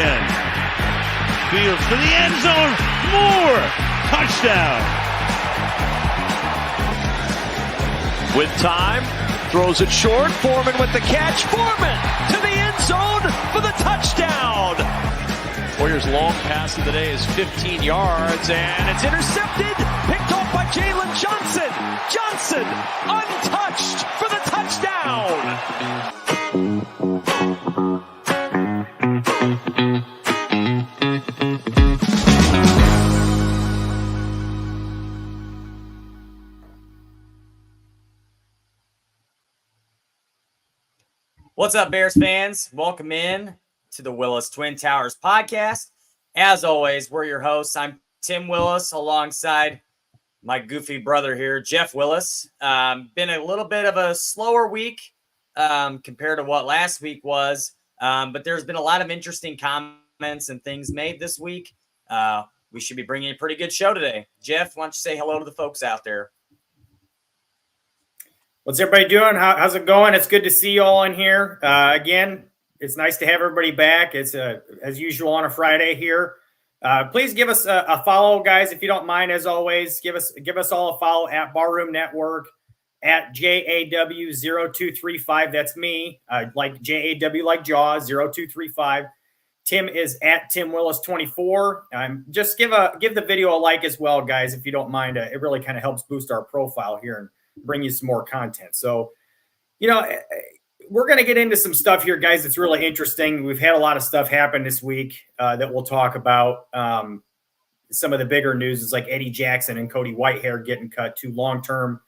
again. Fields for the end zone. Moore. Touchdown. With time, throws it short. Foreman with the catch. Foreman to the end zone for the touchdown. Warriors' long pass of the day is 15 yards, and it's intercepted. Picked off by Jalen Johnson. Johnson, untouched for the touchdown. What's up, Bears fans? Welcome in to the Willis Twin Towers podcast. As always, we're your hosts. I'm Tim Willis alongside my goofy brother here, Jeff Willis. Been a little bit of a slower week compared to what last week was, but there's been a lot of interesting comments and things made this week. We should be bringing a pretty good show today. Jeff, why don't you say hello to the folks out there? What's everybody doing? How's it going? It's good to see you all in here. Again, it's nice to have everybody back. It's as usual on a Friday here. Please give us a follow, guys, if you don't mind. As always, give us all a follow at Barroom Network, at JAW0235. That's me, like JAW like Jaws 0235. Tim is at Tim Willis 24. Just give the video a like as well, guys, if you don't mind. It really kind of helps boost our profile here and bring you some more content. So, we're going to get into some stuff here, guys. It's really interesting. We've had a lot of stuff happen this week that we'll talk about. Some of the bigger news is like Eddie Jackson and Cody Whitehair getting cut, two long-term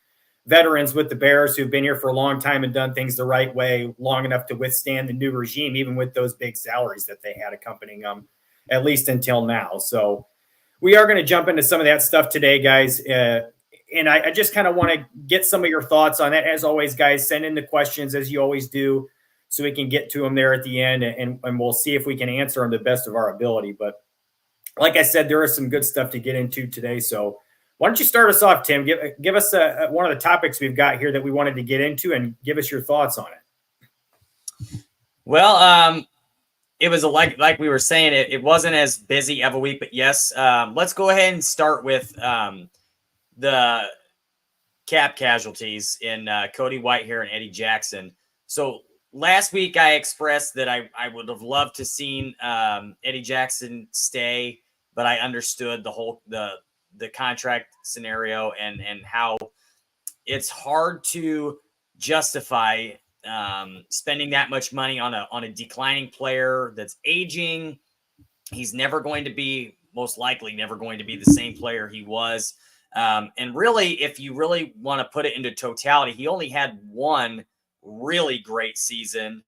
veterans with the Bears who've been here for a long time and done things the right way, long enough to withstand the new regime, even with those big salaries that they had accompanying them, at least until now. So we are going to jump into some of that stuff today, guys. And I just kind of want to get some of your thoughts on that. As always, guys, send in the questions as you always do so we can get to them there at the end, and we'll see if we can answer them to the best of our ability. But like I said, there is some good stuff to get into today. So why don't you start us off, Tim? Give us one of the topics we've got here that we wanted to get into and give us your thoughts on it. Well, it was like we were saying, it wasn't as busy of a week, but yes, let's go ahead and start with the cap casualties in Cody Whitehair and Eddie Jackson. So last week I expressed that I would have loved to seen Eddie Jackson stay, but I understood the contract scenario and how it's hard to justify spending that much money on a declining player that's aging. He's most likely never going to be the same player he was. And really, if you really want to put it into totality, he only had one really great season.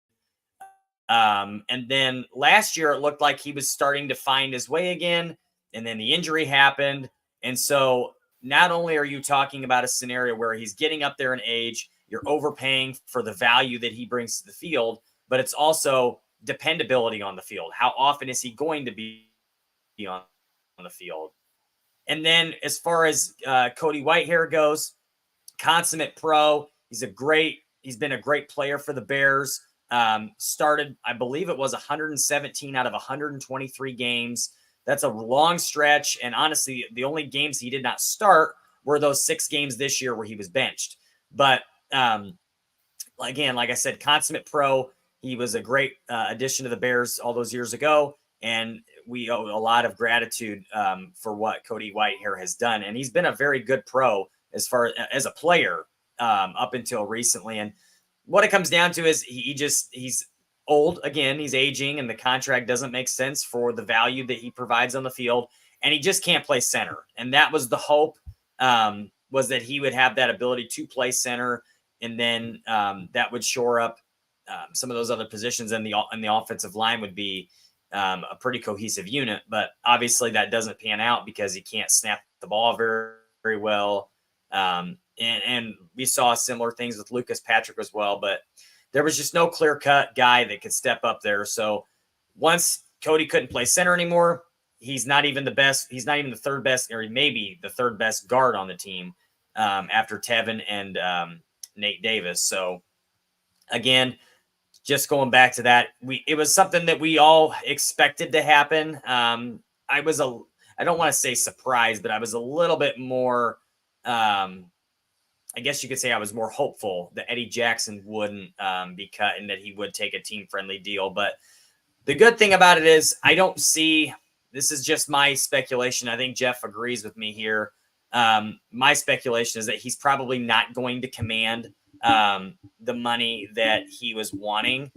And then last year, it looked like he was starting to find his way again. And then the injury happened. And so not only are you talking about a scenario where he's getting up there in age, you're overpaying for the value that he brings to the field, but it's also dependability on the field. How often is he going to be on the field? And then as far as Cody Whitehair goes, consummate pro. He's been a great player for the Bears. Started, I believe it was 117 out of 123 games. That's a long stretch. And honestly, the only games he did not start were those 6 games this year where he was benched. But again, like I said, consummate pro. He was a great addition to the Bears all those years ago. And we owe a lot of gratitude for what Cody Whitehair has done. And he's been a very good pro as far as a player up until recently. And what it comes down to is he's old. Again, he's aging, and the contract doesn't make sense for the value that he provides on the field. And he just can't play center. And that was the hope, was that he would have that ability to play center. And then that would shore up some of those other positions, and the offensive line would be a pretty cohesive unit. But obviously that doesn't pan out because he can't snap the ball very, very well. And we saw similar things with Lucas Patrick as well, but there was just no clear-cut guy that could step up there. So once Cody couldn't play center anymore, he's not even the best. He's not even the third best, or maybe the third best guard on the team after Tevin and Nate Davis. So again, just going back to that, it was something that we all expected to happen. I don't want to say surprised, but I was a little bit more, I guess you could say I was more hopeful that Eddie Jackson wouldn't be cut and that he would take a team-friendly deal. But the good thing about it is I don't see – this is just my speculation. I think Jeff agrees with me here. My speculation is that he's probably not going to command the money that he was wanting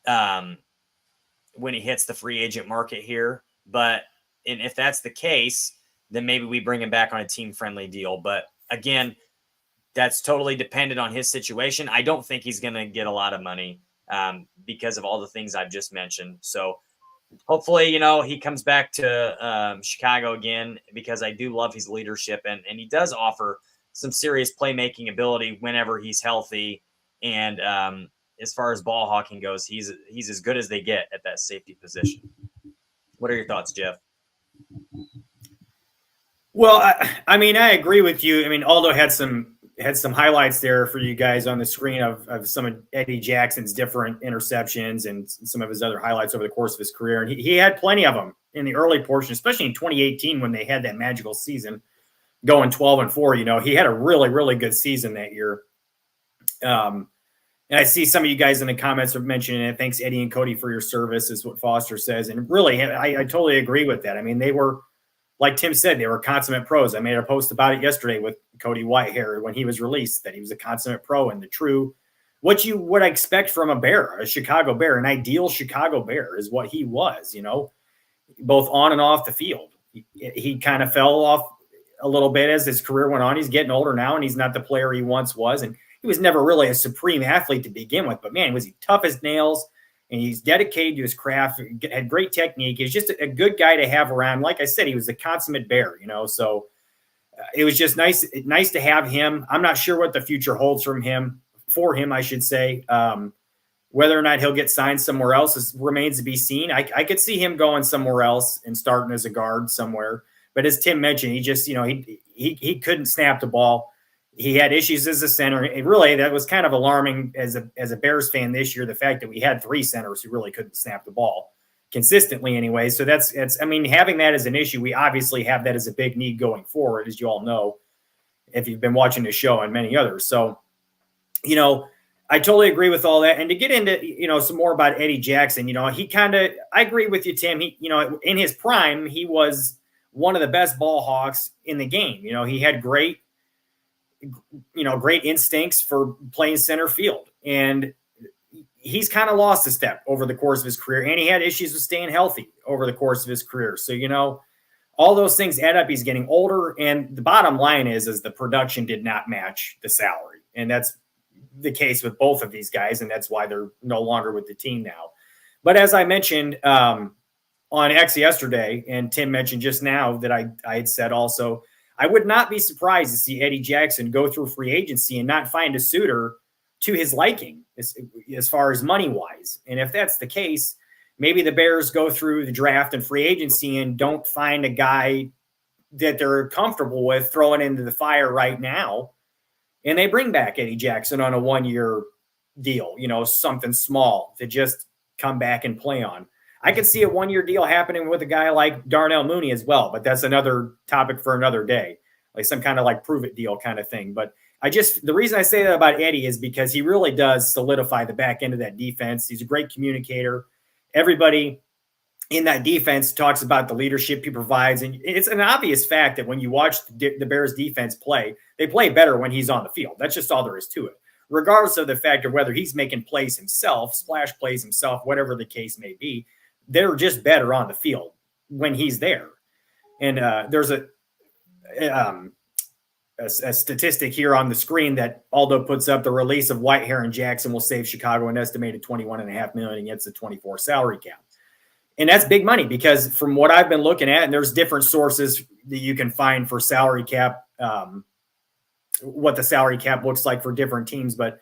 when he hits the free agent market here. But and if that's the case, then maybe we bring him back on a team-friendly deal. But again – that's totally dependent on his situation. I don't think he's going to get a lot of money because of all the things I've just mentioned. So hopefully, he comes back to Chicago again, because I do love his leadership, and he does offer some serious playmaking ability whenever he's healthy. And as far as ball hawking goes, he's as good as they get at that safety position. What are your thoughts, Jeff? Well, I mean, I agree with you. I mean, Aldo had some highlights there for you guys on the screen of some of Eddie Jackson's different interceptions and some of his other highlights over the course of his career. And he had plenty of them in the early portion, especially in 2018 when they had that magical season going 12-4. He had a really, really good season that year. And I see some of you guys in the comments are mentioning it. Thanks, Eddie and Cody, for your service, is what Foster says. And really, I totally agree with that. I mean, they were, like Tim said, they were consummate pros. I made a post about it yesterday with Cody Whitehair when he was released, that he was a consummate pro and the true, what you would expect from a Bear, a Chicago Bear, an ideal Chicago Bear is what he was, both on and off the field. He kind of fell off a little bit as his career went on. He's getting older now, and he's not the player he once was. And he was never really a supreme athlete to begin with, but man, was he tough as nails. And he's dedicated to his craft, had great technique. He's just a good guy to have around. Like I said, he was the consummate Bear, so it was just nice to have him. I'm not sure what the future holds for him, I should say. Whether or not he'll get signed somewhere else remains to be seen. I could see him going somewhere else and starting as a guard somewhere. But as Tim mentioned, he just, he couldn't snap the ball. He had issues as a center. And really, that was kind of alarming as a Bears fan this year, the fact that we had three centers who really couldn't snap the ball consistently anyway. So that's having that as an issue, we obviously have that as a big need going forward, as you all know, if you've been watching the show and many others. So, I totally agree with all that. And to get into, some more about Eddie Jackson, I agree with you, Tim. He, in his prime, he was one of the best ball hawks in the game. He had great instincts for playing center field. And he's kind of lost a step over the course of his career. And he had issues with staying healthy over the course of his career. So, all those things add up. He's getting older. And the bottom line is the production did not match the salary. And that's the case with both of these guys. And that's why they're no longer with the team now. But as I mentioned on X yesterday, and Tim mentioned just now that I had said also, I would not be surprised to see Eddie Jackson go through free agency and not find a suitor to his liking as far as money-wise. And if that's the case, maybe the Bears go through the draft and free agency and don't find a guy that they're comfortable with throwing into the fire right now. And they bring back Eddie Jackson on a one-year deal, something small to just come back and play on. I could see a one-year deal happening with a guy like Darnell Mooney as well, but that's another topic for another day, like some kind of like prove it deal kind of thing. But the reason I say that about Eddie is because he really does solidify the back end of that defense. He's a great communicator. Everybody in that defense talks about the leadership he provides. And it's an obvious fact that when you watch the Bears defense play, they play better when he's on the field. That's just all there is to it. Regardless of the fact of whether he's making plays himself, splash plays himself, whatever the case may be, they're just better on the field when he's there. And there's a statistic here on the screen that Aldo puts up. The release of Whitehair and Jackson will save Chicago an estimated $21.5 million against the 24 salary cap. And that's big money because from what I've been looking at, and there's different sources that you can find for salary cap, what the salary cap looks like for different teams. But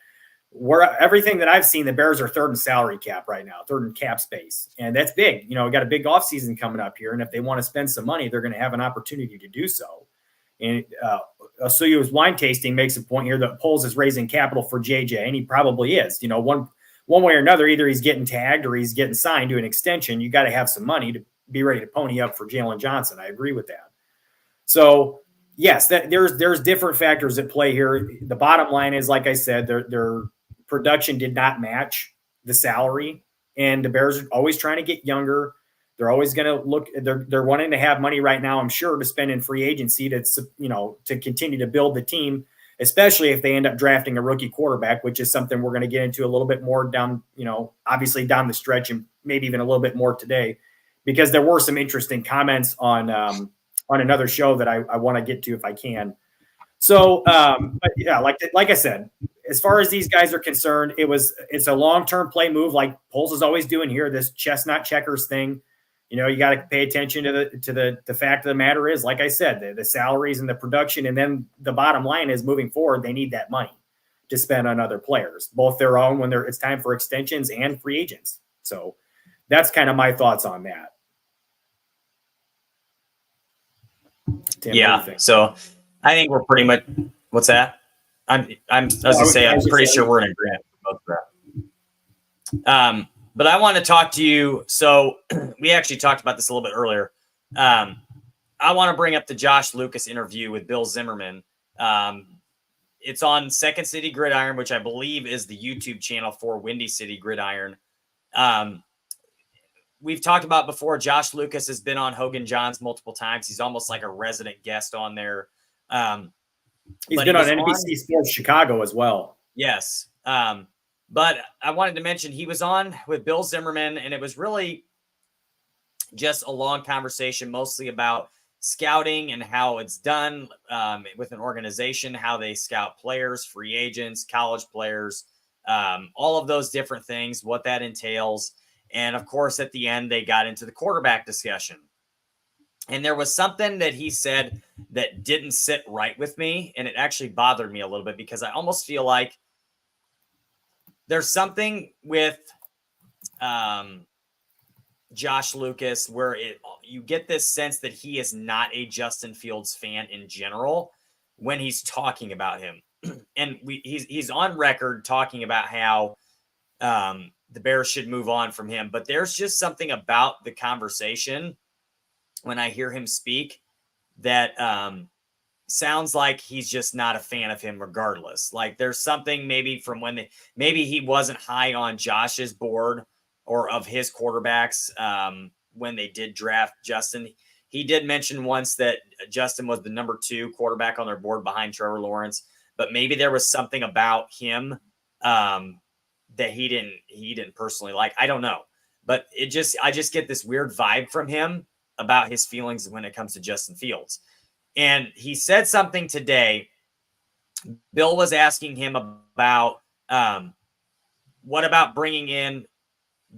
everything that I've seen, the Bears are third in salary cap right now, third in cap space. And that's big. We got a big offseason coming up here. And if they want to spend some money, they're going to have an opportunity to do so. And Asuyo's wine tasting makes a point here that Poles is raising capital for JJ, and he probably is. one way or another, either he's getting tagged or he's getting signed to an extension. You got to have some money to be ready to pony up for Jalen Johnson. I agree with that. So yes, there's different factors at play here. The bottom line is, like I said, their production did not match the salary, and the Bears are always trying to get younger. They're always going to look. They're wanting to have money right now, I'm sure, to spend in free agency to continue to build the team, especially if they end up drafting a rookie quarterback, which is something we're going to get into a little bit more down, obviously down the stretch, and maybe even a little bit more today, because there were some interesting comments on another show that I want to get to if I can. So, but yeah, like I said, as far as these guys are concerned, it's a long-term play move, like Poles is always doing here, this chestnut checkers thing. You got to pay attention to the fact of the matter is, like I said, the salaries and the production, and then the bottom line is moving forward, they need that money to spend on other players, both their own when it's time for extensions and free agents. So that's kind of my thoughts on that. Tim, yeah. So I think we're pretty much. What's that? I'm pretty sure we're in agreement with both of that. But I want to talk to you. So we actually talked about this a little bit earlier. I want to bring up the Josh Lucas interview with Bill Zimmerman. It's on Second City Gridiron, which I believe is the YouTube channel for Windy City Gridiron. We've talked about before, Josh Lucas has been on Hogan Johns multiple times. He's almost like a resident guest on there. He's been on NBC Sports Chicago as well. Yes. But I wanted to mention he was on with Bill Zimmerman, and it was really just a long conversation, mostly about scouting and how it's done with an organization, how they scout players, free agents, college players, all of those different things, what that entails. And, of course, at the end, they got into the quarterback discussion. And there was something that he said that didn't sit right with me, and it actually bothered me a little bit because I almost feel like there's something with Josh Lucas where you get this sense that he is not a Justin Fields fan in general when he's talking about him. And he's on record talking about how the Bears should move on from him. But there's just something about the conversation when I hear him speak that sounds like he's just not a fan of him regardless. Like there's something maybe from maybe he wasn't high on Josh's board or of his quarterbacks when they did draft Justin. He did mention once that Justin was the number 2 quarterback on their board behind Trevor Lawrence, but maybe there was something about him that he didn't personally like. I don't know, but I just get this weird vibe from him about his feelings when it comes to Justin Fields. And he said something today. Bill was asking him about what about bringing in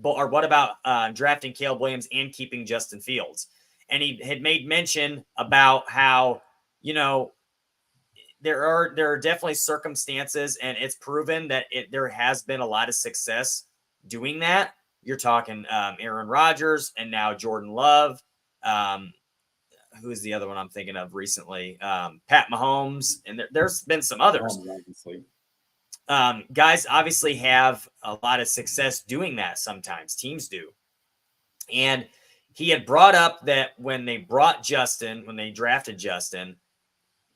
or what about drafting Caleb Williams and keeping Justin Fields. And he had made mention about how, there are definitely circumstances, and it's proven that there has been a lot of success doing that. You're talking Aaron Rodgers and now Jordan Love. Who is the other one I'm thinking of recently? Pat Mahomes, and there's been some others. Guys obviously have a lot of success doing that sometimes. Teams do. And he had brought up that when they drafted Justin,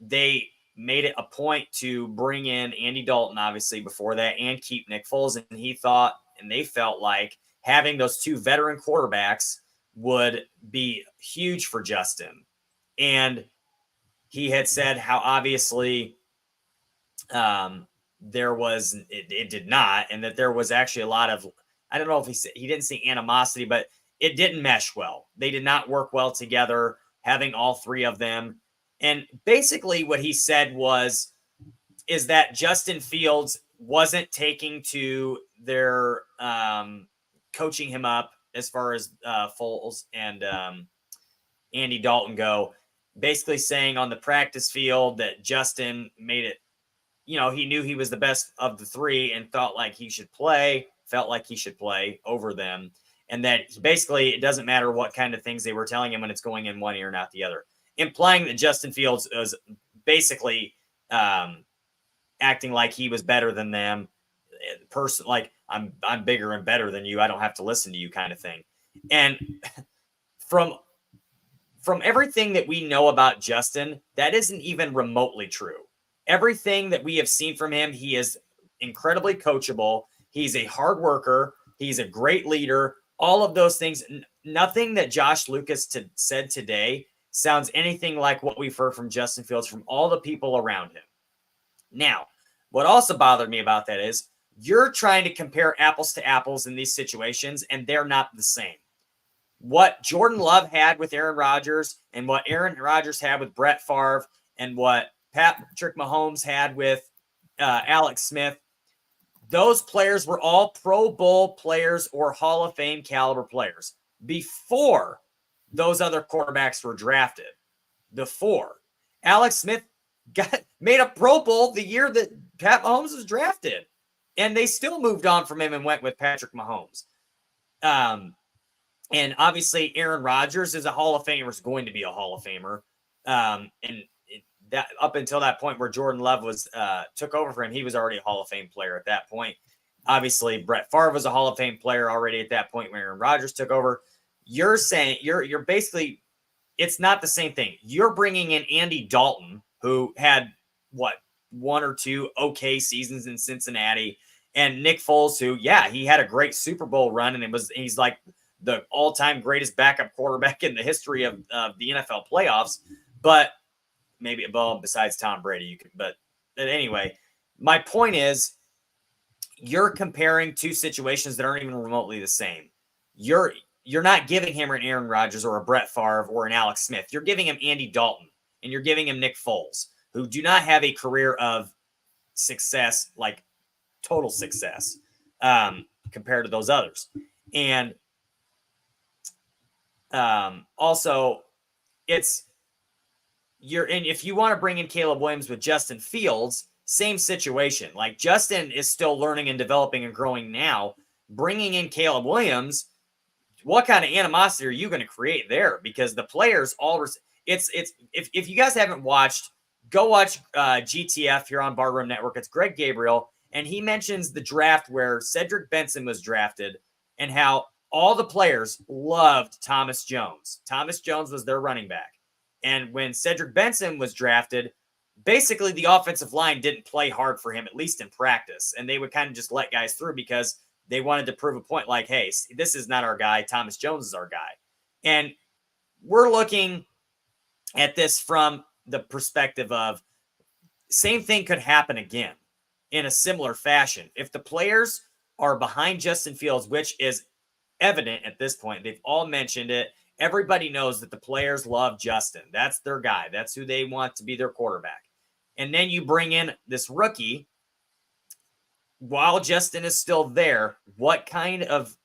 they made it a point to bring in Andy Dalton, obviously, before that, and keep Nick Foles. And he thought, and they felt like having those 2 veteran quarterbacks would be huge for Justin. And he had said how obviously it did not, and that there was actually a lot of, I don't know if he didn't say animosity, but it didn't mesh well. They did not work well together, having all 3 of them. And basically what he said is that Justin Fields wasn't taking to their coaching him up as far as Foles and Andy Dalton go, basically saying on the practice field that Justin made it, he knew he was the best of the 3 and felt like he should play over them. And that basically it doesn't matter what kind of things they were telling him when it's going in one ear and out the other, implying that Justin Fields was basically acting like he was better than them, person, like I'm bigger and better than you. I don't have to listen to you kind of thing. And from everything that we know about Justin, that isn't even remotely true. Everything that we have seen from him, he is incredibly coachable. He's a hard worker. He's a great leader. All of those things. Nothing that Josh Lucas said today sounds anything like what we've heard from Justin Fields from all the people around him. Now, what also bothered me about that is you're trying to compare apples to apples in these situations, and they're not the same. What Jordan Love had with Aaron Rodgers and what Aaron Rodgers had with Brett Favre and what Patrick Mahomes had with Alex Smith, those players were all Pro Bowl players or Hall of Fame caliber players before those other quarterbacks were drafted. Before Alex Smith made a Pro Bowl the year that Pat Mahomes was drafted, and they still moved on from him and went with Patrick Mahomes. And obviously, Aaron Rodgers is a Hall of Famer, is going to be a Hall of Famer. And that up until that point where Jordan Love was took over for him, he was already a Hall of Fame player at that point. Obviously, Brett Favre was a Hall of Fame player already at that point when Aaron Rodgers took over. You're saying you're basically, it's not the same thing. You're bringing in Andy Dalton, who had one or two okay seasons in Cincinnati, and Nick Foles, who he had a great Super Bowl run, and he's like the all-time greatest backup quarterback in the history of the NFL playoffs. But maybe, well, besides Tom Brady, but anyway, my point is you're comparing two situations that aren't even remotely the same. You're not giving him an Aaron Rodgers or a Brett Favre or an Alex Smith. You're giving him Andy Dalton, and you're giving him Nick Foles, who do not have a career of success, like total success, compared to those others. And also, and if you want to bring in Caleb Williams with Justin Fields, same situation. Like Justin is still learning and developing and growing now. Bringing in Caleb Williams, what kind of animosity are you going to create there? Because the players if you guys haven't watched, go watch GTF here on Barroom Network. It's Greg Gabriel, and he mentions the draft where Cedric Benson was drafted and how all the players loved Thomas Jones. Thomas Jones was their running back. And when Cedric Benson was drafted, basically the offensive line didn't play hard for him, at least in practice. And they would kind of just let guys through because they wanted to prove a point like, hey, this is not our guy. Thomas Jones is our guy. And we're looking at this from the perspective of same thing could happen again in a similar fashion. If the players are behind Justin Fields, which is evident at this point, they've all mentioned it. Everybody knows that the players love Justin. That's their guy. That's who they want to be their quarterback. And then you bring in this rookie while Justin is still there. What kind of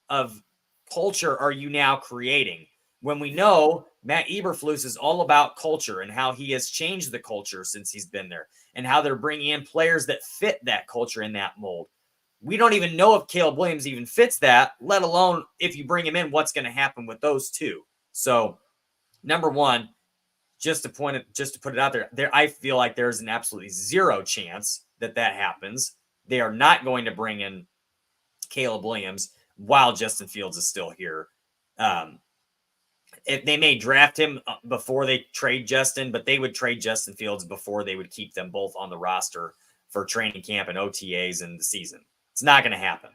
culture are you now creating? When we know Matt Eberflus is all about culture and how he has changed the culture since he's been there and how they're bringing in players that fit that culture in that mold. We don't even know if Caleb Williams even fits that, let alone if you bring him in, what's going to happen with those two. So, number one, just to put it out there, I feel like there's an absolutely zero chance that happens. They are not going to bring in Caleb Williams while Justin Fields is still here. If they may draft him before they trade Justin, but they would trade Justin Fields before they would keep them both on the roster for training camp and OTAs in the season. It's not going to happen.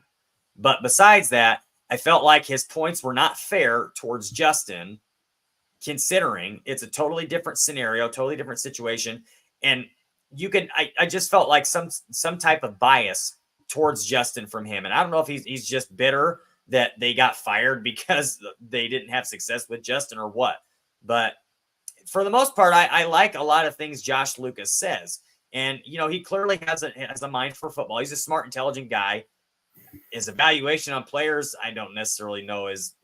But besides that, I felt like his points were not fair towards Justin, considering it's a totally different scenario, totally different situation. And I just felt like some type of bias towards Justin from him. And I don't know if he's just bitter that they got fired because they didn't have success with Justin or what. But for the most part, I like a lot of things Josh Lucas says. And, he clearly has a mind for football. He's a smart, intelligent guy. His evaluation on players, I don't necessarily know is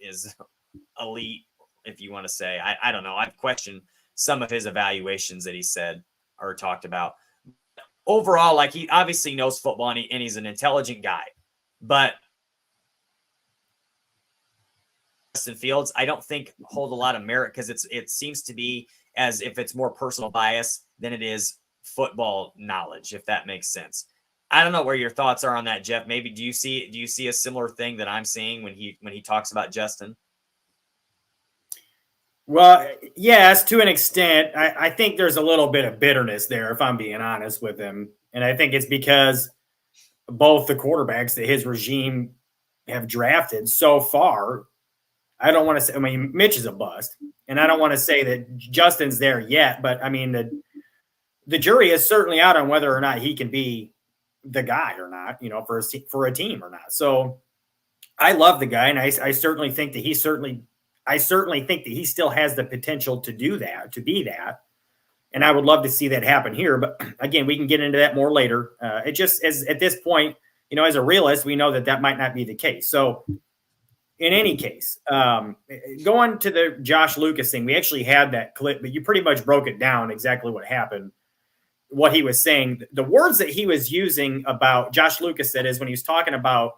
elite, if you want to say. I don't know. I've questioned some of his evaluations that he said or talked about. Overall, like, he obviously knows football and he's an intelligent guy. But Justin Fields, I don't think hold a lot of merit because it seems to be as if it's more personal bias than it is football knowledge, if that makes sense. I don't know where your thoughts are on that, Jeff. Maybe do you see a similar thing that I'm seeing when he talks about Justin? Well, yes, to an extent. I think there's a little bit of bitterness there, if I'm being honest with him. And I think it's because both the quarterbacks that his regime have drafted so far, I don't want to say, I mean, Mitch is a bust. And I don't want to say that Justin's there yet, but I mean, the jury is certainly out on whether or not he can be the guy or not, for a team or not. So I love the guy. And I certainly think that he still has the potential to do that, to be that. And I would love to see that happen here. But again, we can get into that more later. It just is at this point, as a realist, we know that might not be the case. So in any case, going to the Josh Lucas thing, we actually had that clip, but you pretty much broke it down exactly what happened, what he was saying. The words that he was using about Josh Lucas, that is, when he was talking about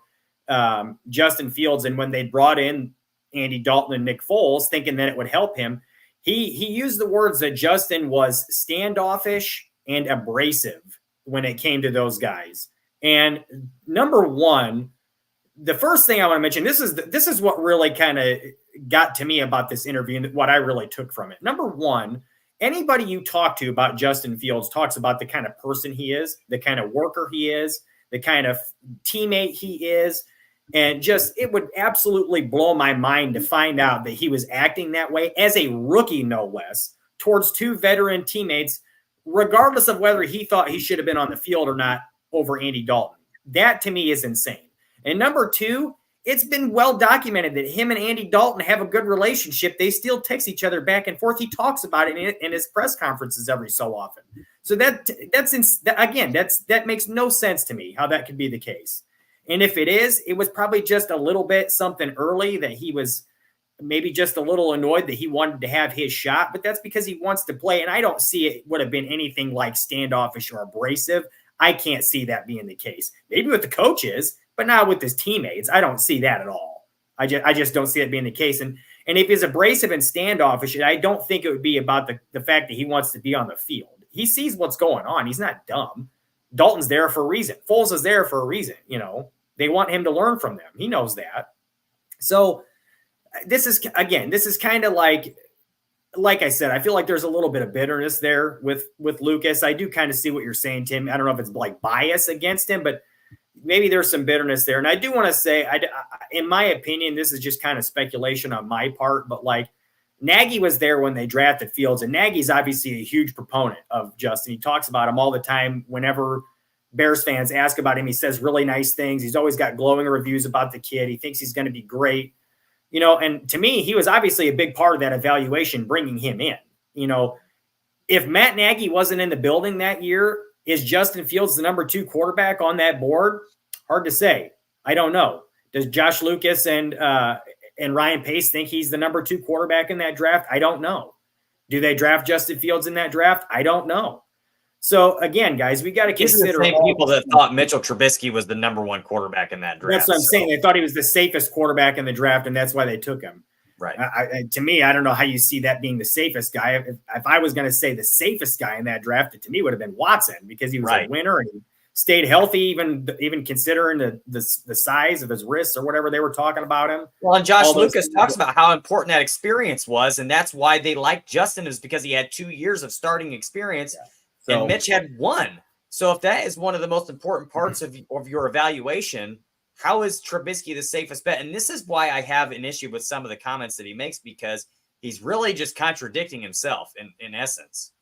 Justin Fields and when they brought in Andy Dalton and Nick Foles, thinking that it would help him, he used the words that Justin was standoffish and abrasive when it came to those guys. And number one, the first thing I want to mention, this is what really kind of got to me about this interview and what I really took from it. Number one, anybody you talk to about Justin Fields talks about the kind of person he is, the kind of worker he is, the kind of teammate he is. And just, it would absolutely blow my mind to find out that he was acting that way as a rookie, no less, towards two veteran teammates, regardless of whether he thought he should have been on the field or not over Andy Dalton. That to me is insane. And number two, it's been well documented that him and Andy Dalton have a good relationship. They still text each other back and forth. He talks about it in his press conferences every so often. So that makes no sense to me how that could be the case. And if it is, it was probably just a little bit something early that he was maybe just a little annoyed that he wanted to have his shot, but that's because he wants to play. And I don't see it would have been anything like standoffish or abrasive. I can't see that being the case. Maybe with the coaches, but not with his teammates. I don't see that at all. I just don't see it being the case. And if he's abrasive and standoffish, I don't think it would be about the fact that he wants to be on the field. He sees what's going on. He's not dumb. Dalton's there for a reason. Foles is there for a reason. They want him to learn from them. He knows that. So this is kind of like I said, I feel like there's a little bit of bitterness there with Lucas. I do kind of see what you're saying, Tim. I don't know if it's like bias against him, but maybe there's some bitterness there. And I do want to say, in my opinion, this is just kind of speculation on my part, but like Nagy was there when they drafted Fields, and Nagy's obviously a huge proponent of Justin. He talks about him all the time. Whenever Bears fans ask about him, he says really nice things. He's always got glowing reviews about the kid. He thinks he's going to be great. And to me, he was obviously a big part of that evaluation, bringing him in. If Matt Nagy wasn't in the building that year, is Justin Fields the number 2 quarterback on that board? Hard to say. I don't know. Does Josh Lucas and Ryan Pace think he's the number 2 quarterback in that draft? I don't know. Do they draft Justin Fields in that draft? I don't know. So again, guys, we got to consider the same people that thought Mitchell Trubisky was the number 1 quarterback in that draft. That's what I'm saying. They thought he was the safest quarterback in the draft, and that's why they took him. Right. To me, I don't know how you see that being the safest guy. If I was going to say the safest guy in that draft, it to me would have been Watson, because he was a winner and he stayed healthy, even considering the size of his wrists or whatever they were talking about him. Well, and Josh Lucas talks about how important that experience was, and that's why they liked Justin, is because he had 2 years of starting experience. Yeah. And Mitch had 1. So if that is one of the most important parts of your evaluation, how is Trubisky the safest bet? And this is why I have an issue with some of the comments that he makes, because he's really just contradicting himself in essence.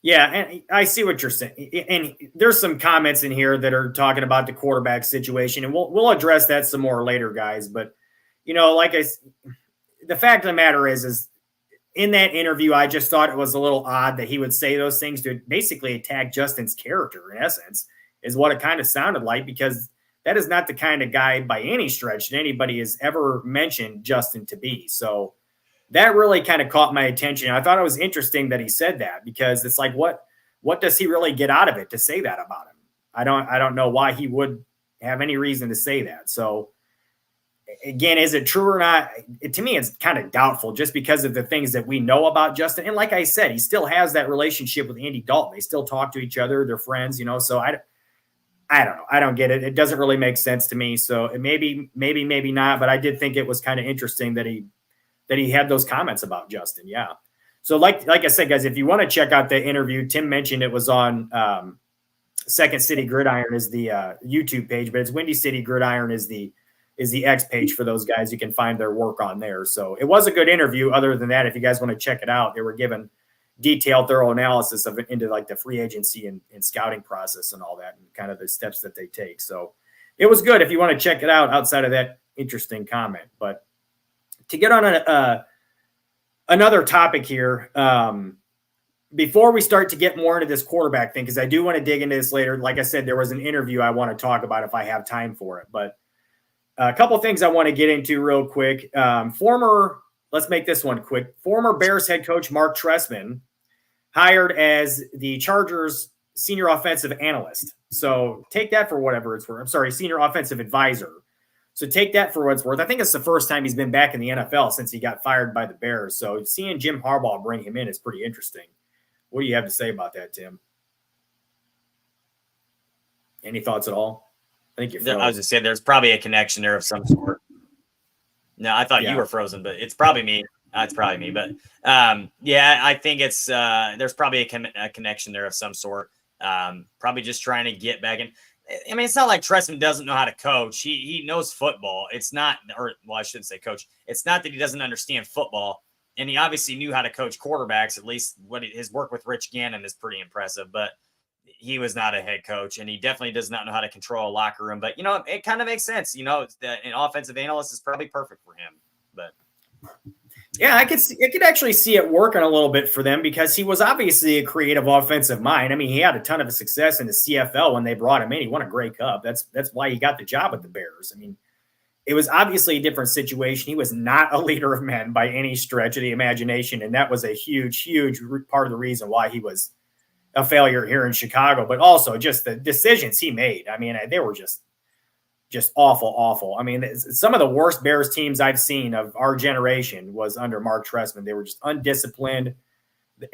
Yeah, and I see what you're saying. And there's some comments in here that are talking about the quarterback situation, and we'll address that some more later, guys. But, the fact of the matter is in that interview, I just thought it was a little odd that he would say those things to basically attack Justin's character, in essence, is what it kind of sounded like, because that is not the kind of guy by any stretch that anybody has ever mentioned Justin to be. So that really kind of caught my attention. I thought it was interesting that he said that, because it's like, what does he really get out of it to say that about him? I don't know why he would have any reason to say that. So again, is it true or not? To me, it's kind of doubtful just because of the things that we know about Justin. And like I said, he still has that relationship with Andy Dalton. They still talk to each other. They're friends, so I don't know. I don't get it. It doesn't really make sense to me. So it maybe not, but I did think it was kind of interesting that he had those comments about Justin. Yeah. So like I said, guys, if you want to check out the interview, Tim mentioned it was on Second City Gridiron is the YouTube page, but it's Windy City Gridiron is the X page for those guys. You can find their work on there. So it was a good interview. Other than that, if you guys want to check it out, they were given detailed, thorough analysis of it into like the free agency and scouting process and all that, and kind of the steps that they take. So it was good if you want to check it out outside of that interesting comment. But to get on another topic here, before we start to get more into this quarterback thing, because I do want to dig into this later. Like I said, there was an interview I want to talk about if I have time for it. But a couple of things I want to get into real quick. Let's make this one quick. Former Bears head coach Mark Trestman hired as the Chargers senior offensive analyst. So take that for whatever it's worth. I'm sorry, senior offensive advisor. So take that for what it's worth. I think it's the first time he's been back in the NFL since he got fired by the Bears. So seeing Jim Harbaugh bring him in is pretty interesting. What do you have to say about that, Tim? Any thoughts at all? I think you're frozen. I was just saying there's probably a connection there of some sort. No, I thought you were frozen, but it's probably me. It's probably me. But I think it's there's probably a connection there of some sort. Probably just trying to get back in. I mean, it's not like Trestman doesn't know how to coach. He knows football. It's not, I shouldn't say coach. It's not that he doesn't understand football. And he obviously knew how to coach quarterbacks. At least his work with Rich Gannon is pretty impressive. But he was not a head coach, and he definitely does not know how to control a locker room. But, it kind of makes sense. An offensive analyst is probably perfect for him. But yeah, I could actually see it working a little bit for them because he was obviously a creative offensive mind. I mean, he had a ton of success in the CFL when they brought him in. He won a Grey Cup. That's why he got the job with the Bears. I mean, it was obviously a different situation. He was not a leader of men by any stretch of the imagination, and that was a huge, huge part of the reason why he was a failure here in Chicago, but also just the decisions he made. I mean, they were just awful. I mean, some of the worst Bears teams I've seen of our generation was under Mark Trestman. They were just undisciplined.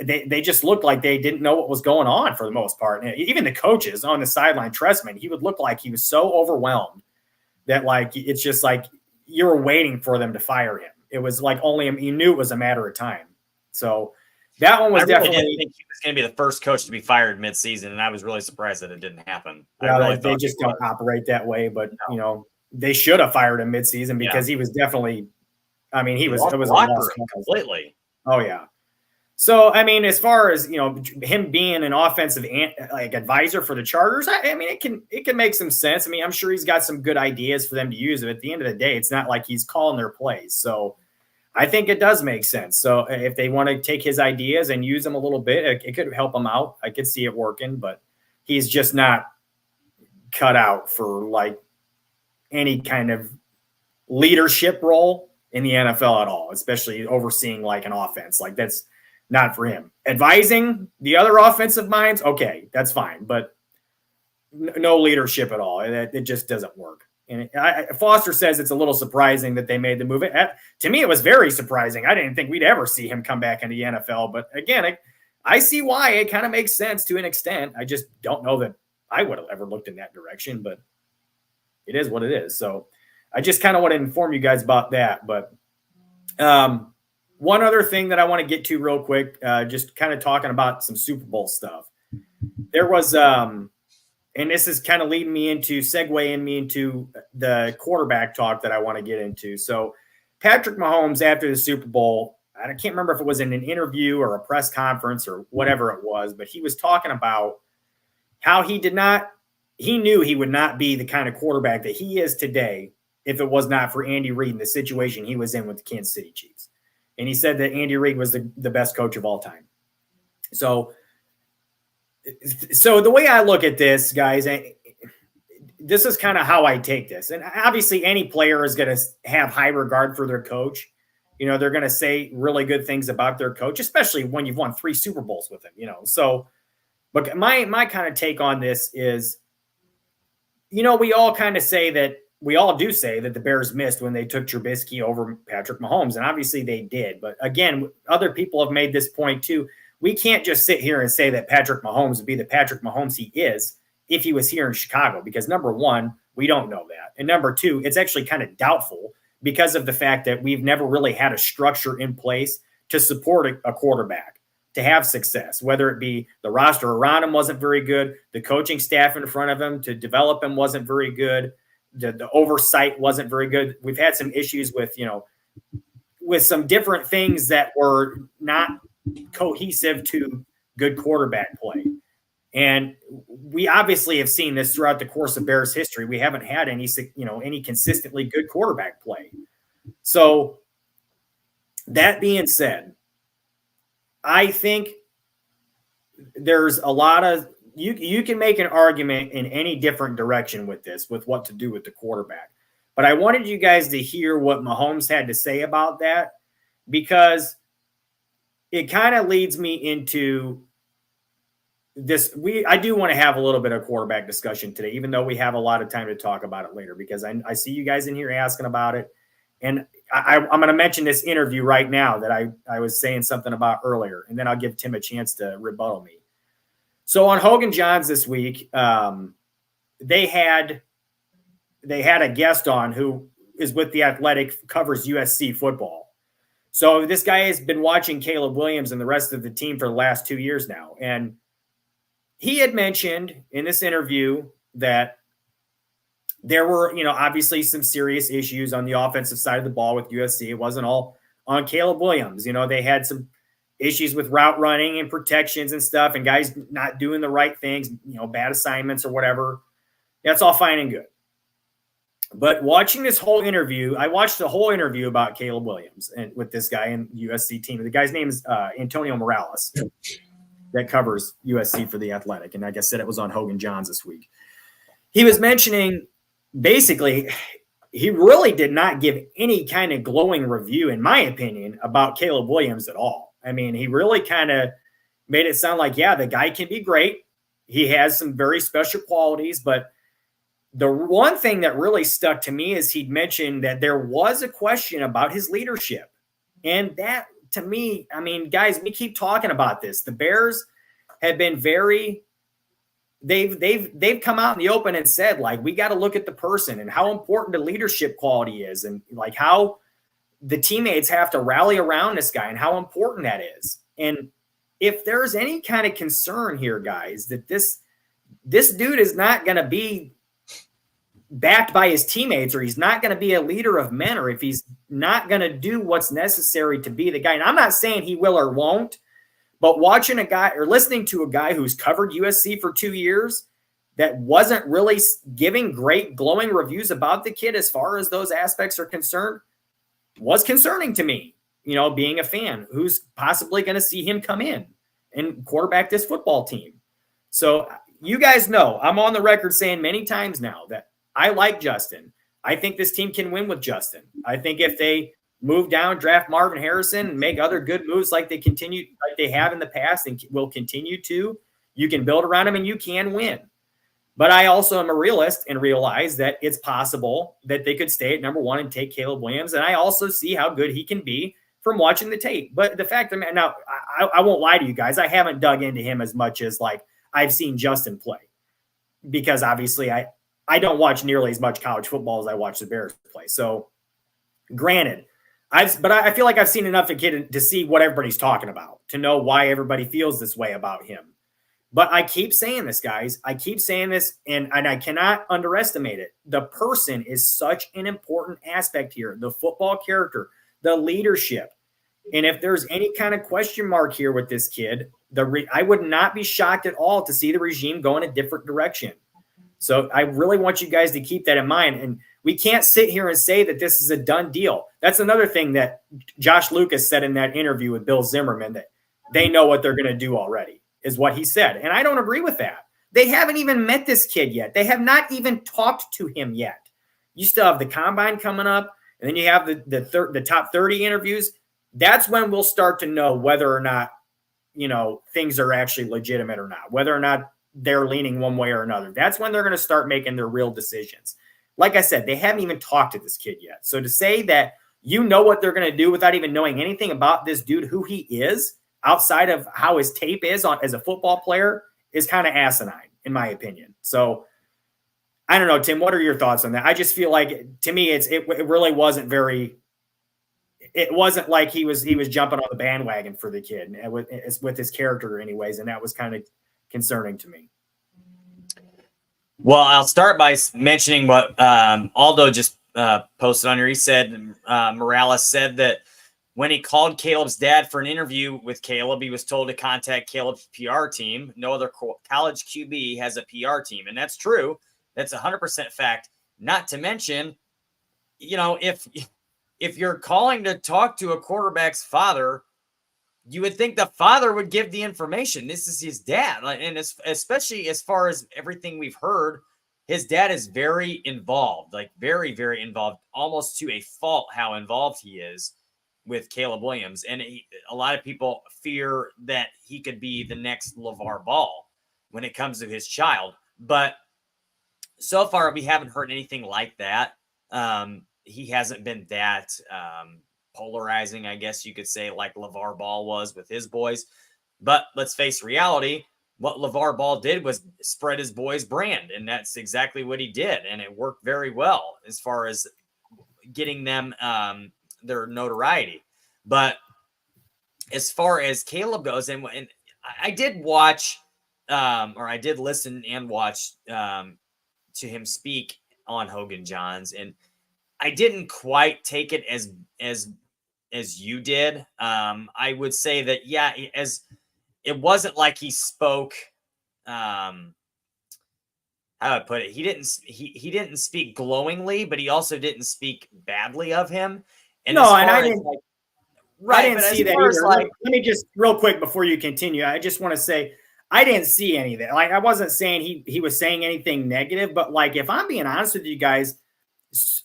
They just looked like they didn't know what was going on for the most part. And even the coaches on the sideline, Trestman, he would look like he was so overwhelmed that it's just like you were waiting for them to fire him. It was like you knew it was a matter of time. So that one was definitely. I didn't think he was going to be the first coach to be fired midseason, and I was really surprised that it didn't happen. They just don't operate that way, but they should have fired him midseason because he was definitely. I mean, it was a loss completely. Oh yeah. So I mean, as far as him being an offensive advisor for the Chargers, I mean, it can make some sense. I mean, I'm sure he's got some good ideas for them to use. But at the end of the day, it's not like he's calling their plays. So I think it does make sense. So if they want to take his ideas and use them a little bit, it could help him out. I could see it working, but he's just not cut out for any kind of leadership role in the NFL at all, especially overseeing an offense. That's not for him. Advising the other offensive minds, okay, that's fine, but no leadership at all. It just doesn't work. And Foster says it's a little surprising that they made the move. To me, it was very surprising. I didn't think we'd ever see him come back into the NFL. But again, I see why. It kind of makes sense to an extent. I just don't know that I would have ever looked in that direction. But it is what it is. So I just kind of want to inform you guys about that. But one other thing that I want to get to real quick, just kind of talking about some Super Bowl stuff. There was and this is kind of segueing me into the quarterback talk that I want to get into. So Patrick Mahomes, after the Super Bowl, I can't remember if it was in an interview or a press conference or whatever it was, but he was talking about how he knew he would not be the kind of quarterback that he is today if it was not for Andy Reid and the situation he was in with the Kansas City Chiefs. And he said that Andy Reid was the best coach of all time. So the way I look at this, guys, this is kind of how I take this. And obviously any player is going to have high regard for their coach. They're going to say really good things about their coach, especially when you've won 3 Super Bowls with him, So, but my kind of take on this is, we all kind of say that we all do say that the Bears missed when they took Trubisky over Patrick Mahomes, and obviously they did. But again, other people have made this point too. We can't just sit here and say that Patrick Mahomes would be the Patrick Mahomes he is if he was here in Chicago, because number one, we don't know that. And number two, it's actually kind of doubtful because of the fact that we've never really had a structure in place to support a quarterback to have success, whether it be the roster around him wasn't very good, the coaching staff in front of him to develop him wasn't very good, the oversight wasn't very good. We've had some issues with, with some different things that were not cohesive to good quarterback play. And we obviously have seen this throughout the course of Bears history. We haven't had any consistently good quarterback play. So that being said, I think there's a lot of you can make an argument in any different direction with this, with what to do with the quarterback. But I wanted you guys to hear what Mahomes had to say about that, because it kind of leads me into this. I do want to have a little bit of quarterback discussion today, even though we have a lot of time to talk about it later, because I see you guys in here asking about it. And I'm going to mention this interview right now that I was saying something about earlier, and then I'll give Tim a chance to rebuttal me. So on Hogan Johns this week, they had a guest on who is with The Athletic, covers USC football. So this guy has been watching Caleb Williams and the rest of the team for the last 2 years now. And he had mentioned in this interview that there were, obviously some serious issues on the offensive side of the ball with USC. It wasn't all on Caleb Williams. They had some issues with route running and protections and stuff, and guys not doing the right things, bad assignments or whatever. That's all fine and good. But watching this whole interview, I watched the whole interview about Caleb Williams and with this guy in the USC team. The guy's name is Antonio Morales, that covers USC for The Athletic. And like I said, it was on Hogan Johns this week. He was mentioning, basically, he really did not give any kind of glowing review, in my opinion, about Caleb Williams at all. I mean, he really kind of made it sound like, yeah, the guy can be great. He has some very special qualities, but the one thing that really stuck to me is he'd mentioned that there was a question about his leadership. And that, to me, I mean, guys, we keep talking about this. The Bears have been they've come out in the open and said, like, we got to look at the person and how important the leadership quality is, and like how the teammates have to rally around this guy and how important that is. And if there's any kind of concern here, guys, that this dude is not going to be backed by his teammates, or he's not going to be a leader of men, or if he's not going to do what's necessary to be the guy. And I'm not saying he will or won't, but watching a guy or listening to a guy who's covered USC for 2 years that wasn't really giving great glowing reviews about the kid as far as those aspects are concerned was concerning to me, being a fan who's possibly going to see him come in and quarterback this football team. So you guys know I'm on the record saying many times now that I like Justin. I think this team can win with Justin. I think if they move down, draft Marvin Harrison, and make other good moves like they have in the past and will continue to, you can build around them and you can win. But I also am a realist and realize that it's possible that they could stay at number one and take Caleb Williams. And I also see how good he can be from watching the tape. But the fact that, now, I won't lie to you guys, I haven't dug into him as much as like I've seen Justin play, because obviously I don't watch nearly as much college football as I watch the Bears play. So granted, but I feel like I've seen enough of kid to see what everybody's talking about, to know why everybody feels this way about him. But I keep saying this, guys. I keep saying this, and I cannot underestimate it. The person is such an important aspect here. The football character, the leadership. And if there's any kind of question mark here with this kid, I would not be shocked at all to see the regime go in a different direction. So I really want you guys to keep that in mind. And we can't sit here and say that this is a done deal. That's another thing that Josh Lucas said in that interview with Bill Zimmerman, that they know what they're going to do already, is what he said. And I don't agree with that. They haven't even met this kid yet. They have not even talked to him yet. You still have the combine coming up, and then you have the top 30 interviews. That's when we'll start to know whether or not, things are actually legitimate or not, whether or not they're leaning one way or another. That's when they're going to start making their real decisions. like I said, they haven't even talked to this kid yet. So to say that you know what they're going to do without even knowing anything about this dude, who he is, outside of how his tape is on as a football player, is kind of asinine, in my opinion. So I don't know, Tim, what are your thoughts on that? I just feel like, to me, it really wasn't very. It wasn't like he was jumping on the bandwagon for the kid with his character, anyways, and that was kind of concerning to me. Well, I'll start by mentioning what Aldo just posted on here. He said Morales said that when he called Caleb's dad for an interview with Caleb, he was told to contact Caleb's PR team. No other college QB has a PR team, and that's true. That's 100% fact. Not to mention, if you're calling to talk to a quarterback's father, you would think the father would give the information. This is his dad. And especially as far as everything we've heard, his dad is very involved, like very, very involved, almost to a fault how involved he is with Caleb Williams. And a lot of people fear that he could be the next LeVar Ball when it comes to his child. But so far, we haven't heard anything like that. He hasn't been that polarizing, I guess you could say, like LeVar Ball was with his boys. But let's face reality. What LeVar Ball did was spread his boys' brand, and that's exactly what he did. And it worked very well as far as getting them their notoriety. But as far as Caleb goes, and I did watch, or I did listen and watch to him speak on Hogan Johns, and I didn't quite take it as you did. I would say that, yeah, as it wasn't like he spoke, how do I put it? He didn't speak glowingly, but he also didn't speak badly of him. And no, and I didn't. Right, I didn't see that either. Let me just real quick before you continue. I just want to say I didn't see any of that. Like, I wasn't saying he was saying anything negative, but like, if I'm being honest with you guys,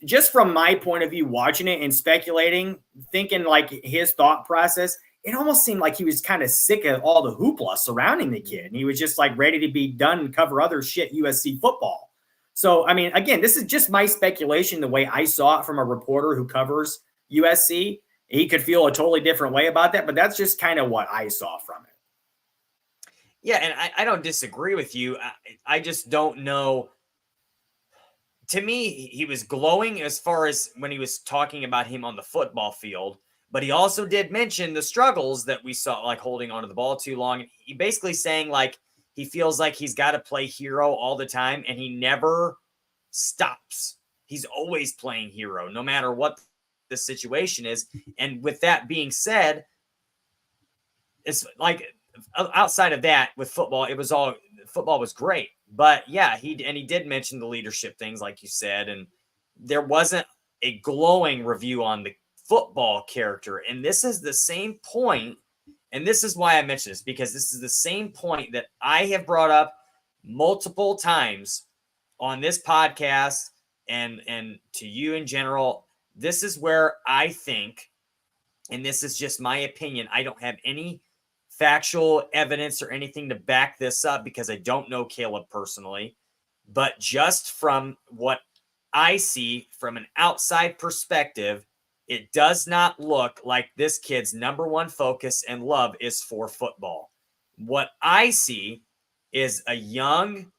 just from my point of view, watching it and speculating, thinking like his thought process, it almost seemed like he was kind of sick of all the hoopla surrounding the kid. And he was just like ready to be done and cover other shit USC football. So, I mean, again, this is just my speculation, the way I saw it from a reporter who covers USC. He could feel a totally different way about that, but that's just kind of what I saw from it. Yeah, and I don't disagree with you. I just don't know. To me, he was glowing as far as when he was talking about him on the football field, but he also did mention the struggles that we saw, like holding onto the ball too long. He basically saying like he feels like he's got to play hero all the time, and he never stops. He's always playing hero, no matter what the situation is. And with that being said, it's like outside of that with football, football was great. But yeah, he did mention the leadership things, like you said, and there wasn't a glowing review on the football character. And this is the same point, and this is why I mentioned this, because this is the same point that I have brought up multiple times on this podcast and to you in general. This is where I think, and this is just my opinion, I don't have any factual evidence or anything to back this up because I don't know Caleb personally, but just from what I see from an outside perspective, it does not look like this kid's number one focus and love is for football. What I see is a young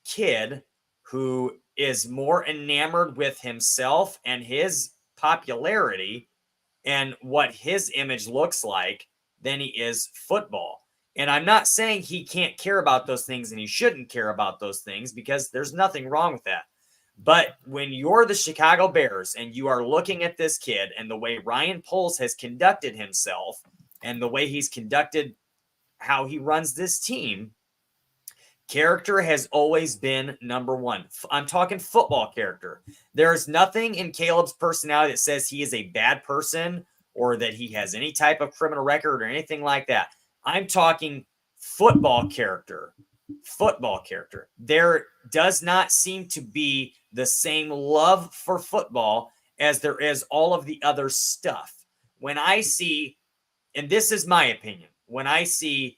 kid who is more enamored with himself and his popularity and what his image looks like than he is football. And I'm not saying he can't care about those things and he shouldn't care about those things, because there's nothing wrong with that. But when you're the Chicago Bears and you are looking at this kid and the way Ryan Poles has conducted himself and the way he's conducted how he runs this team, character has always been number one. I'm talking football character. There's nothing in Caleb's personality that says he is a bad person or that he has any type of criminal record or anything like that. I'm talking football character. Football character. There does not seem to be the same love for football as there is all of the other stuff. When I see, and this is my opinion, when I see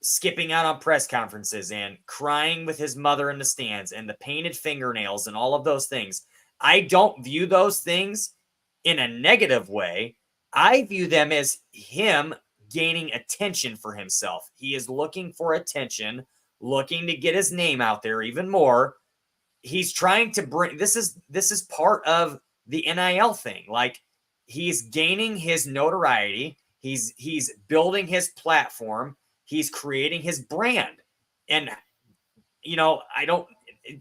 skipping out on press conferences and crying with his mother in the stands and the painted fingernails and all of those things. I don't view those things in a negative way. I view them as him gaining attention for himself. He is looking for attention, looking to get his name out there even more. He's trying to bring, this is part of the NIL thing. Like, he's gaining his notoriety. He's building his platform. He's creating his brand. And, you know,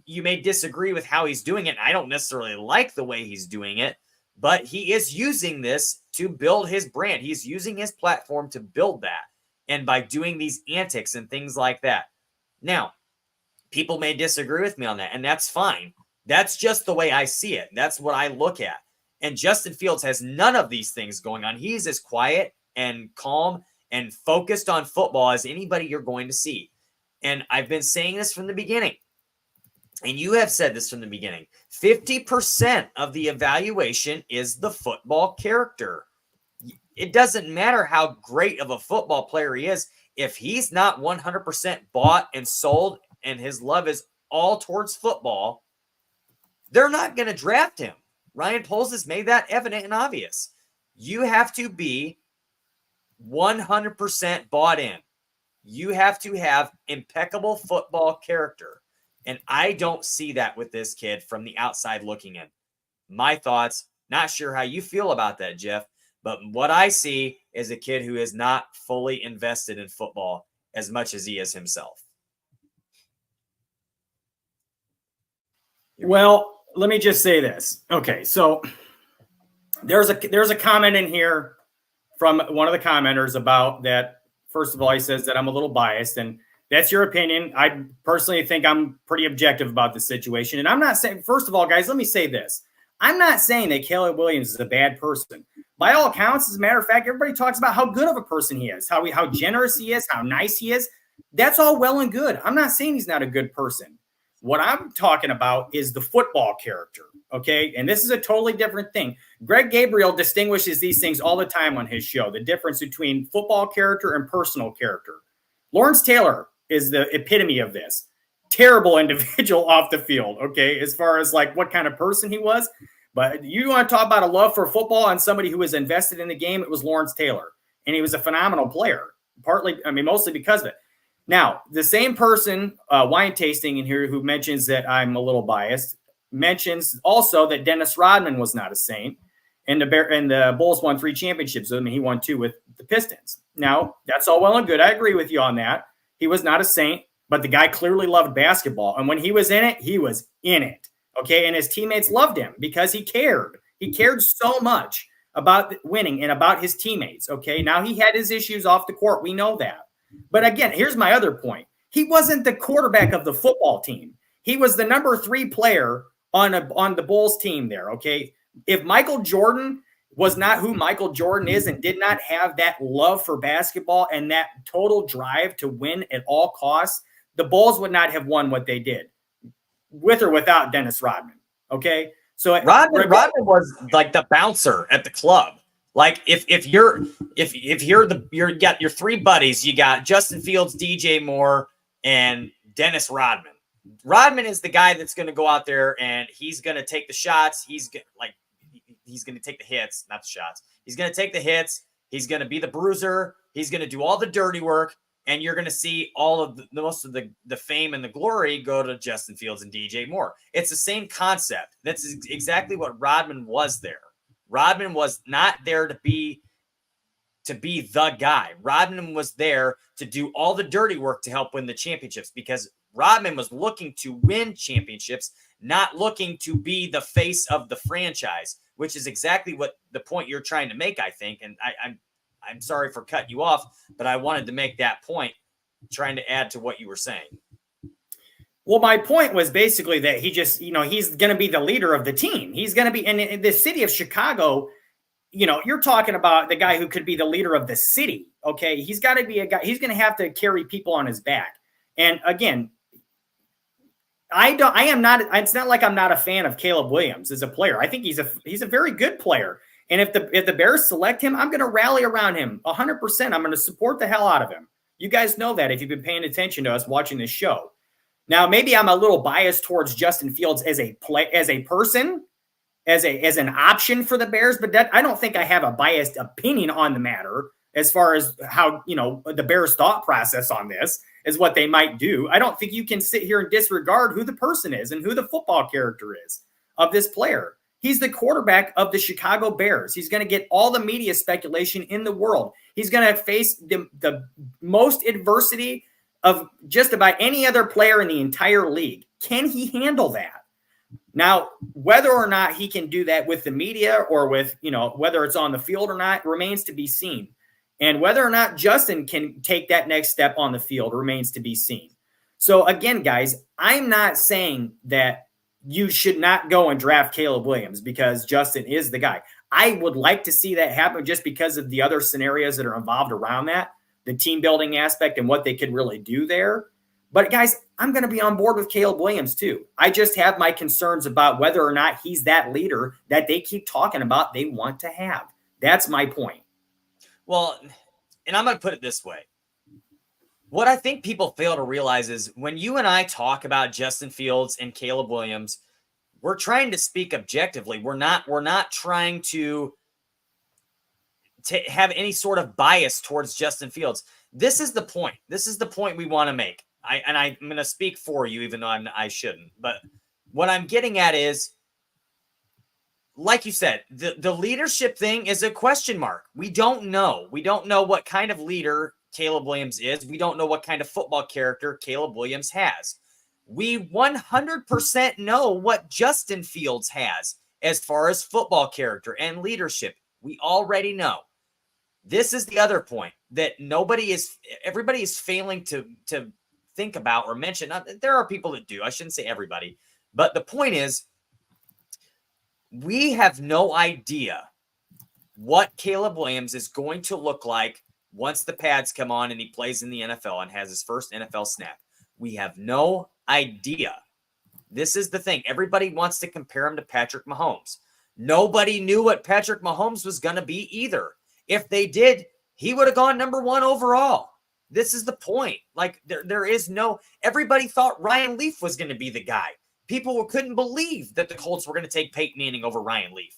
you may disagree with how he's doing it. I don't necessarily like the way he's doing it, but he is using this to build his brand. He's using his platform to build that. And by doing these antics and things like that. Now, people may disagree with me on that, and that's fine. That's just the way I see it. That's what I look at. And Justin Fields has none of these things going on. He's as quiet and calm and focused on football as anybody you're going to see. And I've been saying this from the beginning. And you have said this from the beginning. 50% of the evaluation is the football character. It doesn't matter how great of a football player he is. If he's not 100% bought and sold and his love is all towards football, they're not going to draft him. Ryan Poles has made that evident and obvious. You have to be 100% bought in. You have to have impeccable football character. And I don't see that with this kid from the outside looking in. My thoughts, not sure how you feel about that, Jeff, but what I see is a kid who is not fully invested in football as much as he is himself. Well, let me just say this. Okay, so there's a comment in here from one of the commenters about that. First of all, he says that I'm a little biased, and that's your opinion. I personally think I'm pretty objective about the situation. And I'm not saying, first of all, guys, let me say this. I'm not saying that Caleb Williams is a bad person. By all accounts, as a matter of fact, everybody talks about how good of a person he is, how generous he is, how nice he is. That's all well and good. I'm not saying he's not a good person. What I'm talking about is the football character, okay? And this is a totally different thing. Greg Gabriel distinguishes these things all the time on his show, the difference between football character and personal character. Lawrence Taylor is the epitome of this. Terrible individual off the field, okay, as far as like what kind of person he was. But you want to talk about a love for football and somebody who was invested in the game, it was Lawrence Taylor. And he was a phenomenal player, mostly because of it. Now, the same person, wine tasting in here, who mentions that I'm a little biased, mentions also that Dennis Rodman was not a saint. And the Bulls won 3 championships. I mean, he won 2 with the Pistons. Now, that's all well and good. I agree with you on that. He was not a saint, but the guy clearly loved basketball. And when he was in it, he was in it. Okay. And his teammates loved him because he cared. He cared so much about winning and about his teammates. Okay. Now he had his issues off the court. We know that. But again, here's my other point. He wasn't the quarterback of the football team. He was the number 3 player on the Bulls team there. Okay. If Michael Jordan was not who Michael Jordan is and did not have that love for basketball and that total drive to win at all costs, the Bulls would not have won what they did, with or without Dennis Rodman. Okay. So Rodman was like the bouncer at the club. Like if you got your 3 buddies, you got Justin Fields, DJ Moore, and Dennis Rodman. Rodman is the guy that's going to go out there and he's going to take the shots. He's going to take the hits, not the shots. He's going to take the hits. He's going to be the bruiser. He's going to do all the dirty work. And you're going to see all of most of the fame and the glory go to Justin Fields and DJ Moore. It's the same concept. That's exactly what Rodman was there. Rodman was not there to be the guy. Rodman was there to do all the dirty work to help win the championships because Rodman was looking to win championships, not looking to be the face of the franchise, which is exactly what the point you're trying to make, I think. And I'm sorry for cutting you off, but I wanted to make that point, trying to add to what you were saying. Well, my point was basically that he just, he's going to be the leader of the team. He's going to be in the city of Chicago. You're talking about the guy who could be the leader of the city. Okay. He's got to be a guy. He's going to have to carry people on his back. And again, it's not like I'm not a fan of Caleb Williams as a player. I think he's a very good player. And if the Bears select him, I'm going to rally around him 100%. I'm going to support the hell out of him. You guys know that if you've been paying attention to us watching this show. Now, maybe I'm a little biased towards Justin Fields as a person, as an option for the Bears, but that I don't think I have a biased opinion on the matter as far as how, the Bears' thought process on this is what they might do. I don't think you can sit here and disregard who the person is and who the football character is of this player. He's the quarterback of the Chicago Bears. He's going to get all the media speculation in the world. He's going to face the most adversity of just about any other player in the entire league. Can he handle that? Now, whether or not he can do that with the media or with, whether it's on the field or not, remains to be seen. And whether or not Justin can take that next step on the field remains to be seen. So again, guys, I'm not saying that you should not go and draft Caleb Williams because Justin is the guy. I would like to see that happen just because of the other scenarios that are involved around that, the team building aspect and what they could really do there. But guys, I'm going to be on board with Caleb Williams too. I just have my concerns about whether or not he's that leader that they keep talking about they want to have. That's my point. Well, and I'm going to put it this way. What I think people fail to realize is when you and I talk about Justin Fields and Caleb Williams, we're trying to speak objectively. We're not trying to have any sort of bias towards Justin Fields. This is the point. This is the point we want to make. I'm going to speak for you, even though I shouldn't. But what I'm getting at is, like you said, the leadership thing is a question mark. We don't know. We don't know what kind of leader Caleb Williams is. We don't know what kind of football character Caleb Williams has. We 100% know what Justin Fields has as far as football character and leadership. We already know. This is the other point that everybody is failing to think about or mention. There are people that do. I shouldn't say everybody. But the point is, we have no idea what Caleb Williams is going to look like once the pads come on and he plays in the NFL and has his first NFL snap. We have no idea. This is the thing. Everybody wants to compare him to Patrick Mahomes. Nobody knew what Patrick Mahomes was going to be either. If they did, he would have gone number 1 overall. This is the point. Like there is no, everybody thought Ryan Leaf was going to be the guy. People couldn't believe that the Colts were going to take Peyton Manning over Ryan Leaf.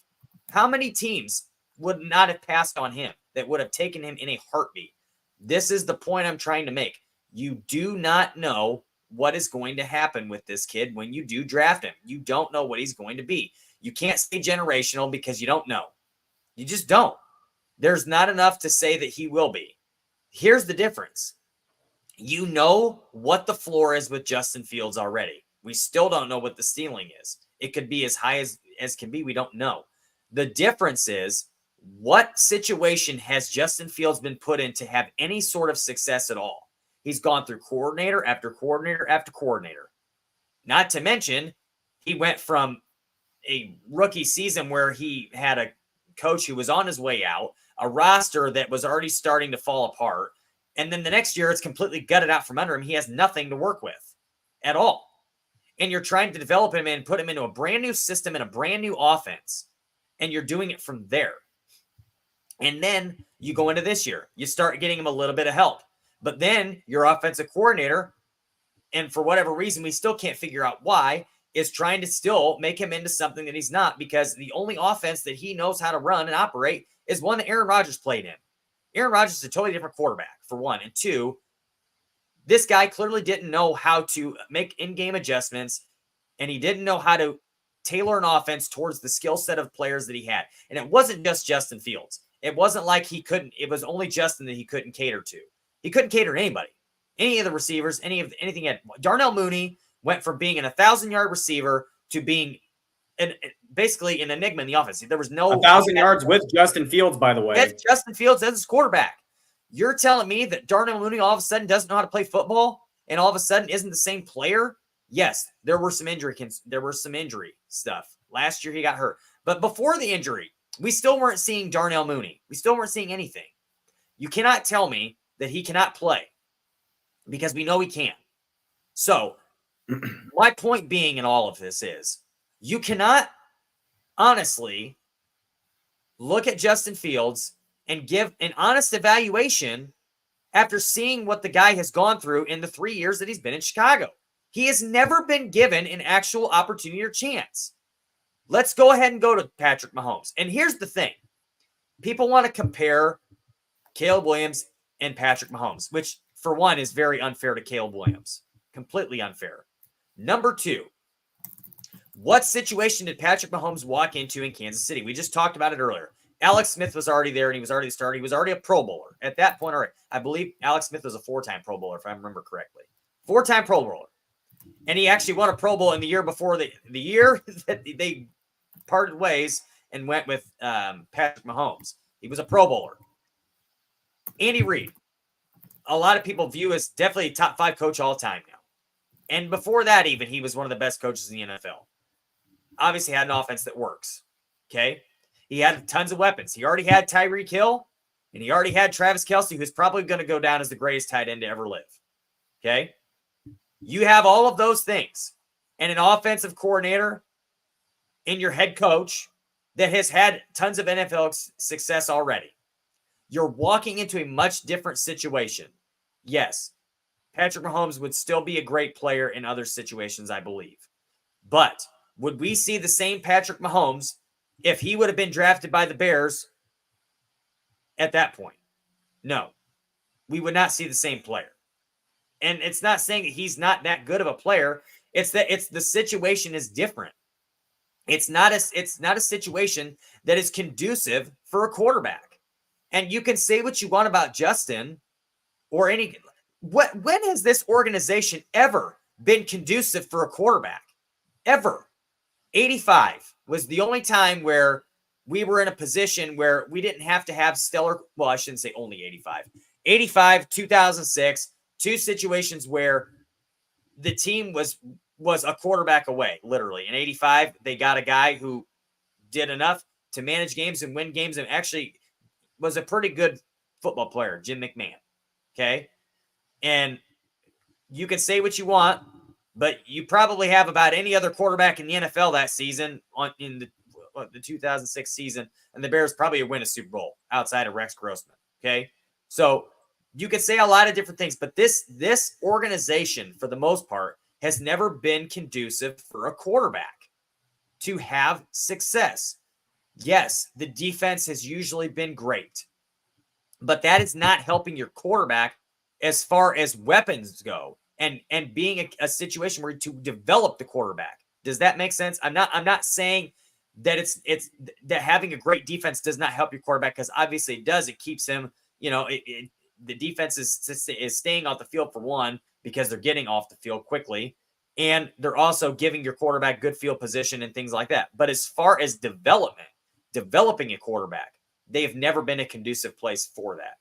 How many teams would not have passed on him that would have taken him in a heartbeat? This is the point I'm trying to make. You do not know what is going to happen with this kid when you do draft him. You don't know what he's going to be. You can't say generational because you don't know. You just don't. There's not enough to say that he will be. Here's the difference. You know what the floor is with Justin Fields already. We still don't know what the ceiling is. It could be as high as can be. We don't know. The difference is, what situation has Justin Fields been put in to have any sort of success at all? He's gone through coordinator after coordinator after coordinator. Not to mention, he went from a rookie season where he had a coach who was on his way out, a roster that was already starting to fall apart, and then the next year it's completely gutted out from under him. He has nothing to work with at all. And you're trying to develop him and put him into a brand new system and a brand new offense, and you're doing it from there. And then you go into this year. You start getting him a little bit of help. But then your offensive coordinator, and for whatever reason, we still can't figure out why, is trying to still make him into something that he's not, because the only offense that he knows how to run and operate is one that Aaron Rodgers played in. Aaron Rodgers is a totally different quarterback, for one. And two, this guy clearly didn't know how to make in-game adjustments, and he didn't know how to tailor an offense towards the skill set of players that he had. And it wasn't just Justin Fields. It wasn't like it was only Justin that he couldn't cater to. He couldn't cater to anybody, any of the receivers, anything. Darnell Mooney went from being an 1,000-yard receiver to being basically an enigma in the offense. There was no 1,000 yards with Justin Fields, by the way. That's Justin Fields as his quarterback. You're telling me that Darnell Mooney all of a sudden doesn't know how to play football and all of a sudden isn't the same player? Yes, there were some injury stuff. Last year he got hurt. But before the injury, we still weren't seeing Darnell Mooney. We still weren't seeing anything. You cannot tell me that he cannot play, because we know he can. So my point being in all of this is, you cannot honestly look at Justin Fields and give an honest evaluation after seeing what the guy has gone through in the 3 years that he's been in Chicago. He has never been given an actual opportunity or chance. Let's go ahead and go to Patrick Mahomes. And here's the thing. People want to compare Caleb Williams and Patrick Mahomes, which for one is very unfair to Caleb Williams. Completely unfair. Number two, what situation did Patrick Mahomes walk into in Kansas City? We just talked about it earlier. Alex Smith was already there, and he was already the starter. He was already a Pro Bowler. At that point, all right, I believe Alex Smith was a 4-time Pro Bowler, if I remember correctly. 4-time Pro Bowler. And he actually won a Pro Bowl in the year before the year that they parted ways and went with Patrick Mahomes. He was a Pro Bowler. Andy Reid, a lot of people view as definitely a top 5 coach all time now. And before that, even, he was one of the best coaches in the NFL. Obviously had an offense that works. Okay? He had tons of weapons. He already had Tyreek Hill, and he already had Travis Kelce, who's probably going to go down as the greatest tight end to ever live. Okay? You have all of those things and an offensive coordinator in your head coach that has had tons of NFL success already. You're walking into a much different situation. Yes, Patrick Mahomes would still be a great player in other situations, I believe. But would we see the same Patrick Mahomes if he would have been drafted by the Bears at that point? No, we would not see the same player. And it's not saying that he's not that good of a player. It's that the situation is different. It's not a situation that is conducive for a quarterback. And you can say what you want about Justin or any. When has this organization ever been conducive for a quarterback? Ever. 85 was the only time where we were in a position where we didn't have to have stellar. Well, I shouldn't say only 85. 85, 2006. 2 situations where the team was a quarterback away, literally. In 85, they got a guy who did enough to manage games and win games and actually was a pretty good football player, Jim McMahon. Okay? And you can say what you want, but you probably have about any other quarterback in the NFL that season in the 2006 season, and the Bears probably win a Super Bowl outside of Rex Grossman. Okay? So you could say a lot of different things, but this organization, for the most part, has never been conducive for a quarterback to have success. Yes, the defense has usually been great, but that is not helping your quarterback as far as weapons go and being a situation where to develop the quarterback. Does that make sense? I'm not saying that it's that having a great defense does not help your quarterback, because obviously it does. It keeps him, the defense is staying off the field for one, because they're getting off the field quickly, and they're also giving your quarterback good field position and things like that. But as far as developing a quarterback, they have never been a conducive place for that.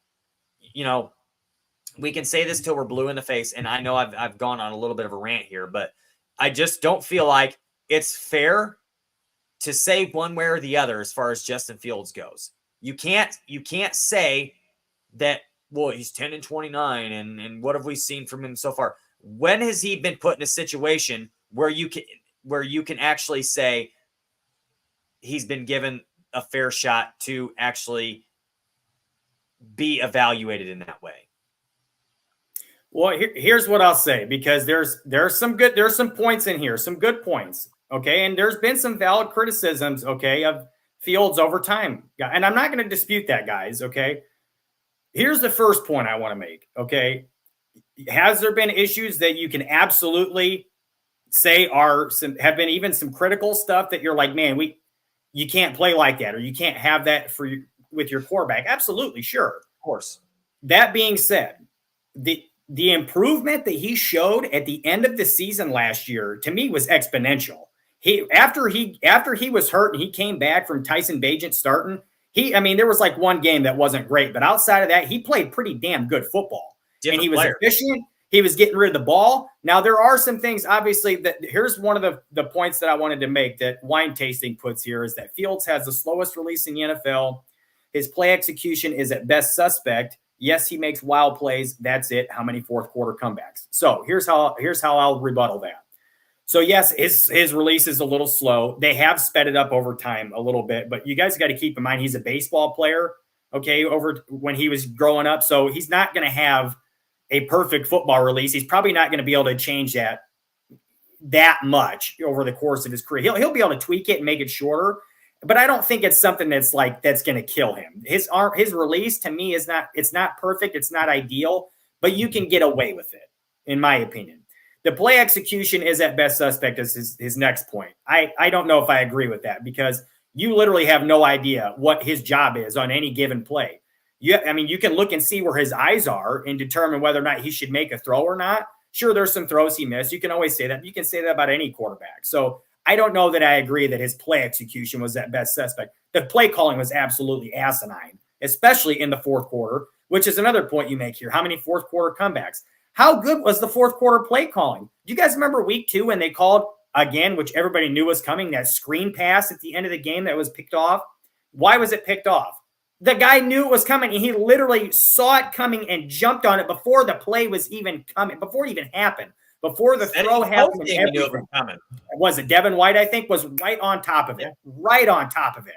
We can say this till we're blue in the face, and I know I've gone on a little bit of a rant here, but I just don't feel like it's fair to say one way or the other as far as Justin Fields goes. You can't say that, well, he's 10-29, and what have we seen from him so far? When has he been put in a situation where you can actually say he's been given a fair shot to actually be evaluated in that way? Well, here's what I'll say, because there's some points in here, some good points, okay? And there's been some valid criticisms, okay, of Fields over time. And I'm not going to dispute that, guys, okay? Here's the first point I want to make, okay? Has there been issues that you can absolutely say have been even some critical stuff that you're like, man, you can't play like that, or you can't have that with your quarterback? Absolutely, sure. Of course. That being said, the improvement that he showed at the end of the season last year, to me, was exponential. After he was hurt and he came back from Tyson Bagent starting, there was like one game that wasn't great, but outside of that, he played pretty damn good football. And he was efficient. He was getting rid of the ball. Now, there are some things, obviously, that here's one of the points that I wanted to make that Wine Tasting puts here, is that Fields has the slowest release in the NFL. His play execution is at best suspect. Yes, he makes wild plays. That's it. How many fourth quarter comebacks? So here's how I'll rebuttal that. So yes, his release is a little slow. They have sped it up over time a little bit, but you guys got to keep in mind he's a baseball player. okay, over when he was growing up. So he's not going to have a perfect football release. He's probably not going to be able to change that much over the course of his career. He'll be able to tweak it and make it shorter, but I don't think it's something that's going to kill him. His release to me it's not perfect. It's not ideal, but you can get away with it, in my opinion. The play execution is at best suspect as his next point. I don't know if I agree with that, because you literally have no idea what his job is on any given play. You can look and see where his eyes are and determine whether or not he should make a throw or not. Sure, there's some throws he missed. You can always say that. You can say that about any quarterback. So I don't know that I agree that his play execution was at best suspect. The play calling was absolutely asinine, especially in the fourth quarter, which is another point you make here. How many fourth quarter comebacks? How good was the fourth quarter play calling? Do you guys remember week 2 when they called again, which everybody knew was coming, that screen pass at the end of the game that was picked off? Why was it picked off? The guy knew it was coming, and he literally saw it coming and jumped on it before the play was even coming, before it even happened, before the throw happened. Was it Devin White, I think, was right on top of it, right on top of it.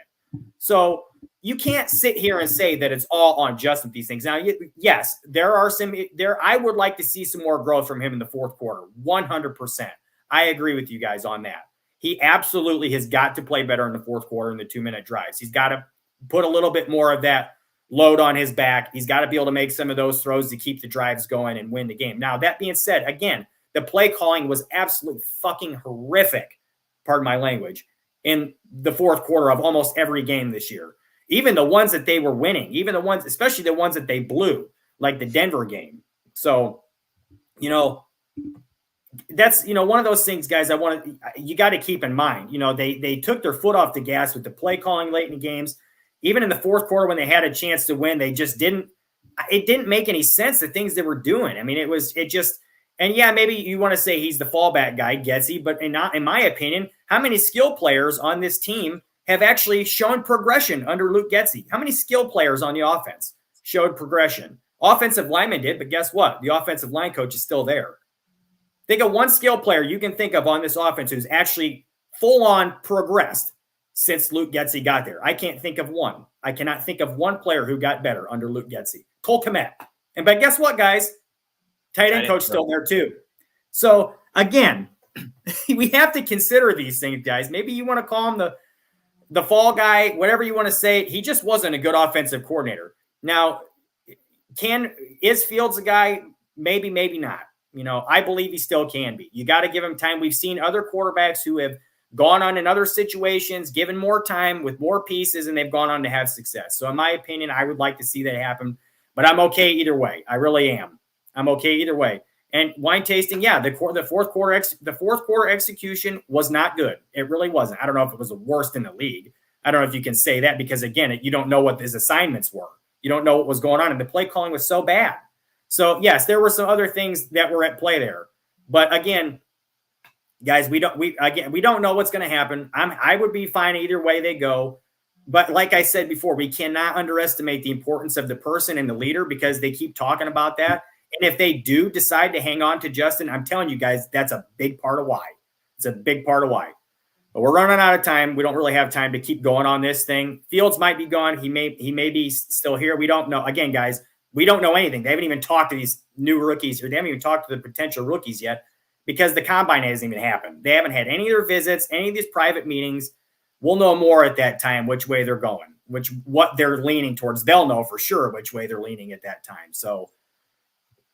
So you can't sit here and say that it's all on Justin these things. Now, yes, there are some there. I would like to see some more growth from him in the fourth quarter. 100%. I agree with you guys on that. He absolutely has got to play better in the fourth quarter in the 2-minute drives. He's got to put a little bit more of that load on his back. He's got to be able to make some of those throws to keep the drives going and win the game. Now, that being said, again, the play calling was absolutely fucking horrific, pardon my language, in the fourth quarter of almost every game this year. Even the ones that they were winning, even the ones, especially the ones that they blew, like the Denver game. So, that's, one of those things, guys, you got to keep in mind. They took their foot off the gas with the play calling late in the games. Even in the fourth quarter when they had a chance to win, it didn't make any sense, the things they were doing. I mean, and yeah, maybe you want to say he's the fallback guy, Getsy, but in my opinion, how many skill players on this team have actually shown progression under Luke Getsy? How many skill players on the offense showed progression? Offensive lineman did, but guess what? The offensive line coach is still there. Think of one skill player you can think of on this offense who's actually full-on progressed since Luke Getsy got there. I can't think of one. I cannot think of one player who got better under Luke Getsy. Cole Kmet. But guess what, guys? Tight end coach still there too. So, again, we have to consider these things, guys. Maybe you want to call him the fall guy, whatever you want to say. He just wasn't a good offensive coordinator. Now, is Fields a guy? Maybe, maybe not. I believe he still can be. You got to give him time. We've seen other quarterbacks who have gone on in other situations, given more time with more pieces, and they've gone on to have success. So in my opinion, I would like to see that happen, but I'm okay either way. I really am. I'm okay either way. And wine tasting, yeah, the fourth quarter execution was not good. It really wasn't. I don't know if it was the worst in the league. I don't know if you can say that because, again, you don't know what his assignments were. You don't know what was going on, and the play calling was so bad. So, yes, there were some other things that were at play there. But, again, guys, we don't know what's going to happen. I would be fine either way they go. But like I said before, we cannot underestimate the importance of the person and the leader because they keep talking about that. And if they do decide to hang on to Justin, I'm telling you guys, that's a big part of why. It's a big part of why. But we're running out of time. We don't really have time to keep going on this thing. Fields might be gone. He may be still here. We don't know. Again, guys, we don't know anything. They haven't even talked to these new rookies, or they haven't even talked to the potential rookies yet because the combine hasn't even happened. They haven't had any of their visits, any of these private meetings. We'll know more at that time which way they're going, what they're leaning towards. They'll know for sure which way they're leaning at that time. So,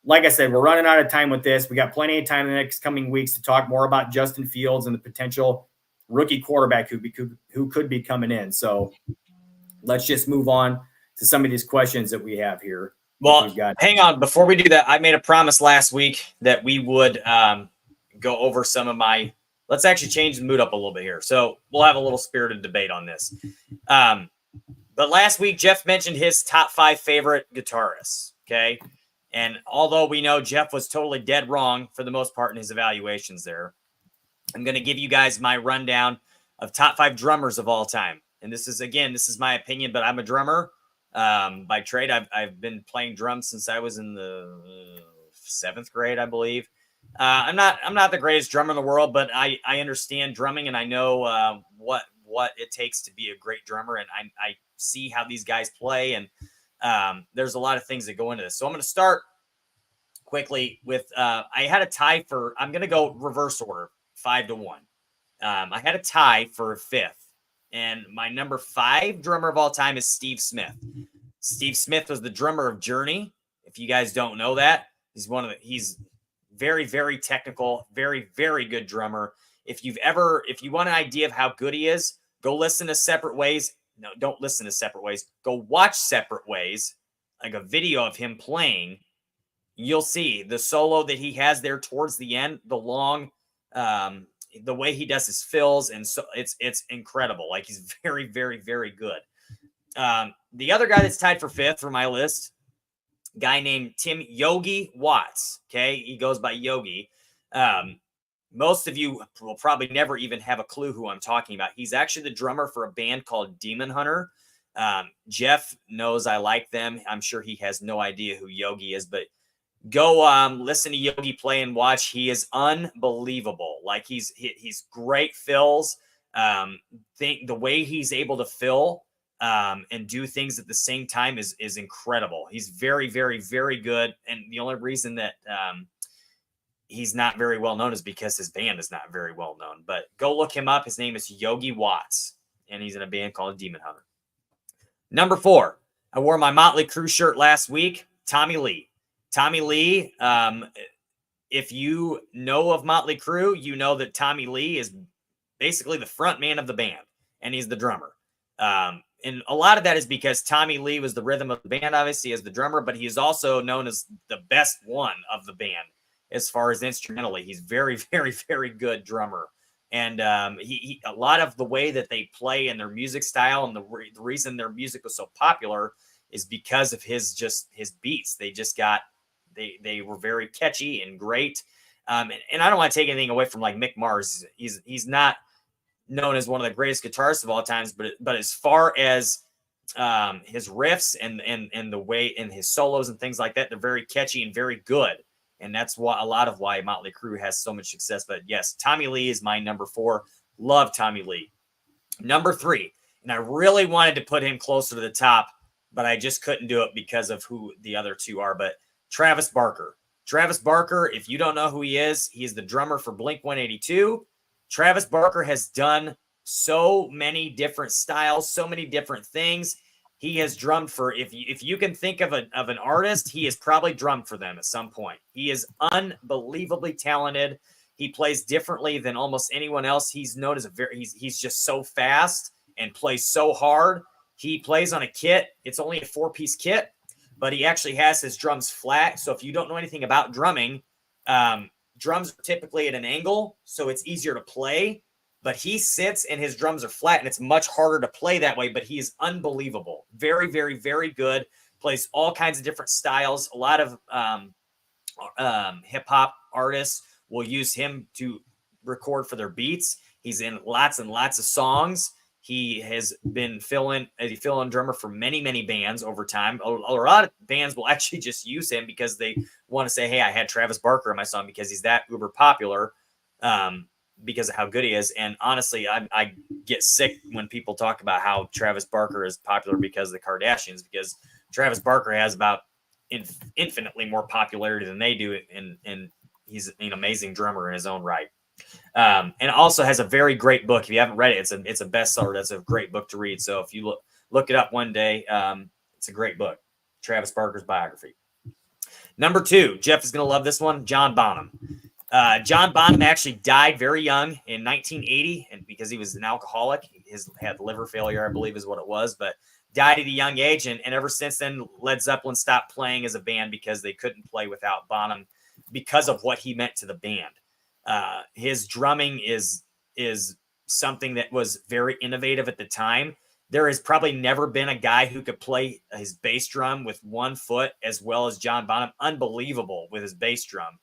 like I said, we're running out of time with this. We got plenty of time in the next coming weeks to talk more about Justin Fields and the potential rookie quarterback who could be coming in. So let's just move on to some of these questions that we have here. Well, hang on. Before we do that, I made a promise last week that we would go over some of my – let's actually change the mood up a little bit here. So we'll have a little spirited debate on this. But last week, Jeff mentioned his top 5 favorite guitarists, okay? And although we know Jeff was totally dead wrong for the most part in his evaluations there, I'm going to give you guys my rundown of top 5 drummers of all time. And this is my opinion, but I'm a drummer by trade. I've been playing drums since I was in the 7th grade, I believe. I'm not the greatest drummer in the world, but I understand drumming and I know what it takes to be a great drummer. And I see how these guys play. And There's a lot of things that go into this. So I'm going to start quickly with, I had a tie for, I'm going to go reverse order, 5-1. I had a tie for 5th, and my number 5 drummer of all time is Steve Smith. Steve Smith was the drummer of Journey. If you guys don't know that, he's very, very technical, very, very good drummer. If you want an idea of how good he is, go listen to Separate Ways. No, don't listen to Separate Ways. Go watch Separate Ways, like a video of him playing. You'll see the solo that he has there towards the end, the long, the way he does his fills. And so it's incredible. Like, he's very, very, very good. The other guy that's tied for 5th for my list, guy named Tim Yogi Watts. Okay. He goes by Yogi. Most of you will probably never even have a clue who I'm talking about. He's actually the drummer for a band called Demon Hunter. Jeff knows I like them. I'm sure he has no idea who Yogi is, but go listen to Yogi play and watch. He is unbelievable. Like, he's great fills. The way he's able to fill and do things at the same time is incredible. He's very, very, very good. And the only reason that he's not very well known is because his band is not very well known. But go look him up. His name is Yogi Watts, and he's in a band called Demon Hunter. Number 4, I wore my Motley Crue shirt last week. Tommy Lee. Tommy Lee, if you know of Motley Crue, you know that Tommy Lee is basically the front man of the band, and he's the drummer. And a lot of that is because Tommy Lee was the rhythm of the band, obviously, as the drummer, but he is also known as the best one of the band as far as instrumentally. He's very, very, very good drummer. And he a lot of the way that they play and their music style, and the reason their music was so popular is because of his beats. They were very catchy and great. And I don't want to take anything away from like Mick Mars. He's not known as one of the greatest guitarists of all times, but as far as his riffs and the way and his solos and things like that, they're very catchy and very good. And that's why Motley Crue has so much success. But yes, Tommy Lee is my number 4. Love Tommy Lee. Number 3, and I really wanted to put him closer to the top, but I just couldn't do it because of who the other 2 are. But Travis Barker. Travis Barker, if you don't know who he is the drummer for Blink-182. Travis Barker has done so many different styles, so many different things. He has drummed for, if you can think of an artist, he has probably drummed for them at some point. He is unbelievably talented. He plays differently than almost anyone else. He's known as he's just so fast and plays so hard. He plays on a kit. It's only a 4-piece kit, but he actually has his drums flat. So if you don't know anything about drumming, drums are typically at an angle, so it's easier to play. But he sits and his drums are flat, and it's much harder to play that way. But he is unbelievable. Very, very, very good. Plays all kinds of different styles. A lot of hip-hop artists will use him to record for their beats. He's in lots and lots of songs. He has been fill-in drummer for many, many bands over time. A lot of bands will actually just use him because they want to say, hey, I had Travis Barker in my song because he's that uber popular. Because of how good he is. And honestly, I get sick when people talk about how Travis Barker is popular because of the Kardashians, because Travis Barker has about infinitely more popularity than they do. And he's an amazing drummer in his own right. And also has a very great book. If you haven't read it, it's a bestseller. That's a great book to read. So if you look it up one day, it's a great book. Travis Barker's biography. Number 2, Jeff is going to love this one. John Bonham. John Bonham actually died very young in 1980, and because he was an alcoholic, he had liver failure, I believe is what it was, but died at a young age. And ever since then, Led Zeppelin stopped playing as a band because they couldn't play without Bonham because of what he meant to the band. His drumming is something that was very innovative at the time. There has probably never been a guy who could play his bass drum with one foot as well as John Bonham. Unbelievable with his bass drum.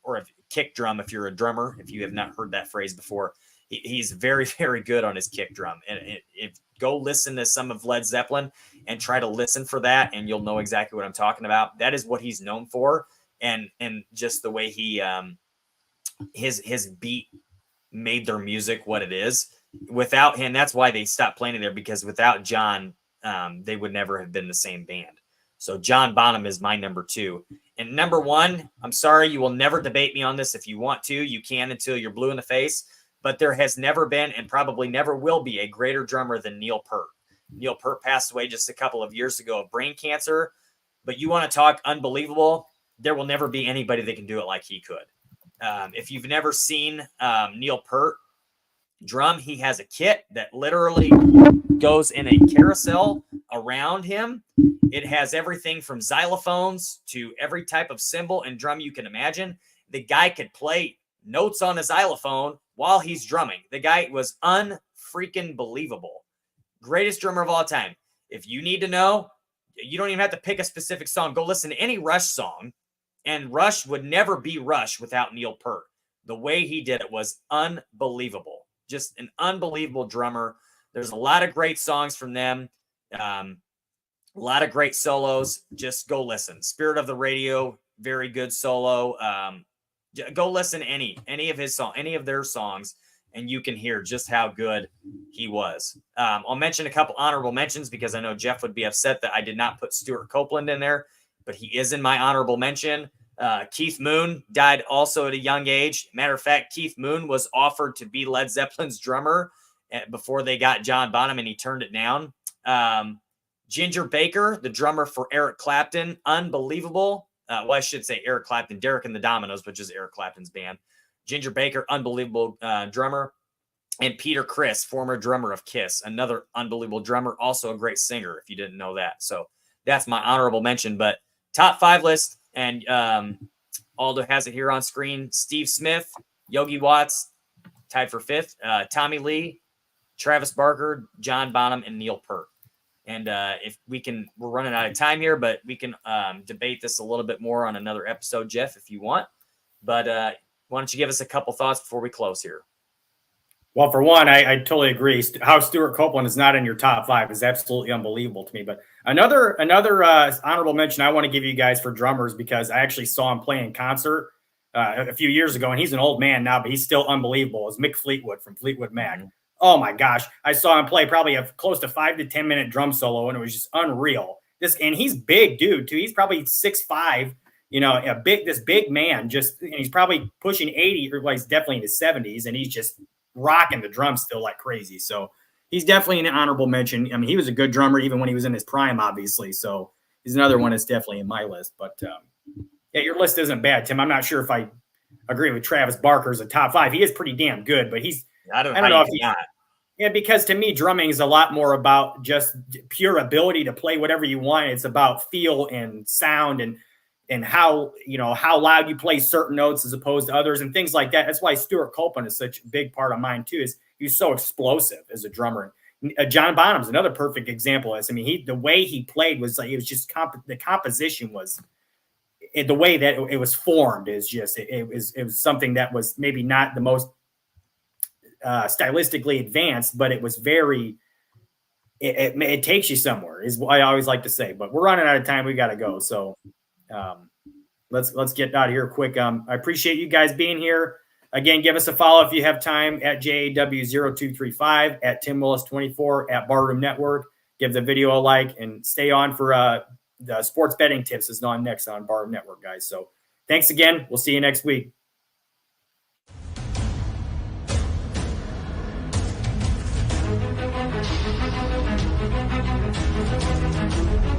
Or a kick drum, if you're a drummer, if you have not heard that phrase before, he's very, very good on his kick drum. And if go listen to some of Led Zeppelin and try to listen for that, and you'll know exactly what I'm talking about. That is what he's known for. And just the way he, his beat made their music what it is. Without him, that's why they stopped playing it there, because without John, they would never have been the same band. So John Bonham is my number 2. And number 1, I'm sorry, you will never debate me on this. If you want to, you can until you're blue in the face. But there has never been and probably never will be a greater drummer than Neil Peart. Neil Peart passed away just a couple of years ago of brain cancer. But you want to talk unbelievable, there will never be anybody that can do it like he could. If you've never seen Neil Peart drum, he has a kit that literally goes in a carousel around him. It has everything from xylophones to every type of cymbal and drum you can imagine. The guy could play notes on his xylophone while he's drumming. The guy was unfreaking believable. Greatest drummer of all time. If you need to know, you don't even have to pick a specific song. Go listen to any Rush song, and Rush would never be Rush without Neil Peart. The way he did it was unbelievable. Just an unbelievable drummer. There's a lot of great songs from them. A lot of great solos. Just go listen. Spirit of the Radio, very good solo. Go listen to any of his song, any of their songs, and you can hear just how good he was. I'll mention a couple honorable mentions because I know Jeff would be upset that I did not put Stuart Copeland in there, but he is in my honorable mention. Keith Moon died also at a young age. Matter of fact, Keith Moon was offered to be Led Zeppelin's drummer before they got John Bonham, and he turned it down. Ginger Baker, the drummer for Eric Clapton, unbelievable. Well, I should say Eric Clapton, Derek and the Dominoes, which is Eric Clapton's band. Ginger Baker, unbelievable drummer. And Peter Criss, former drummer of Kiss, another unbelievable drummer, also a great singer, if you didn't know that. So that's my honorable mention. But top 5 list, and Aldo has it here on screen. Steve Smith, Yogi Watts, tied for 5th. Tommy Lee, Travis Barker, John Bonham, and Neil Peart. And if we can, we're running out of time here, but we can debate this a little bit more on another episode, Jeff, if you want. But why don't you give us a couple thoughts before we close here? Well, for one, I totally agree. How Stuart Copeland is not in your top 5 is absolutely unbelievable to me. But another honorable mention I want to give you guys for drummers, because I actually saw him play in concert a few years ago, and he's an old man now, but he's still unbelievable, is Mick Fleetwood from Fleetwood Mac. Mm-hmm. Oh my gosh. I saw him play probably a close to 5 to 10 minute drum solo, and it was just unreal. And he's big dude too. He's probably 6'5", this big man, and he's probably pushing 80, or well, he's definitely in his 70s, and he's just rocking the drums still like crazy. So he's definitely an honorable mention. I mean, he was a good drummer even when he was in his prime, obviously. So he's another one that's definitely in my list. But yeah, your list isn't bad, Tim. I'm not sure if I agree with Travis Barker as a top 5. He is pretty damn good, but I don't know if he's not. Yeah, because to me, drumming is a lot more about just pure ability to play whatever you want. It's about feel and sound and how loud you play certain notes as opposed to others and things like that. That's why Stuart Copeland is such a big part of mine too. Is he's so explosive as a drummer. John Bonham's another perfect example. I mean, the way he played was like, it was just the composition was the way that it was formed is just it was something that was maybe not the most stylistically advanced, but it was very it takes you somewhere, is what I always like to say. But we're running out of time. We got to go. So let's get out of here quick. I appreciate you guys being here. Again, give us a follow if you have time at JAW0235, at Tim Willis 24, at Barroom Network. Give the video a like and stay on for the sports betting tips is on next on Barroom Network, guys. So thanks again. We'll see you next week. Thank you.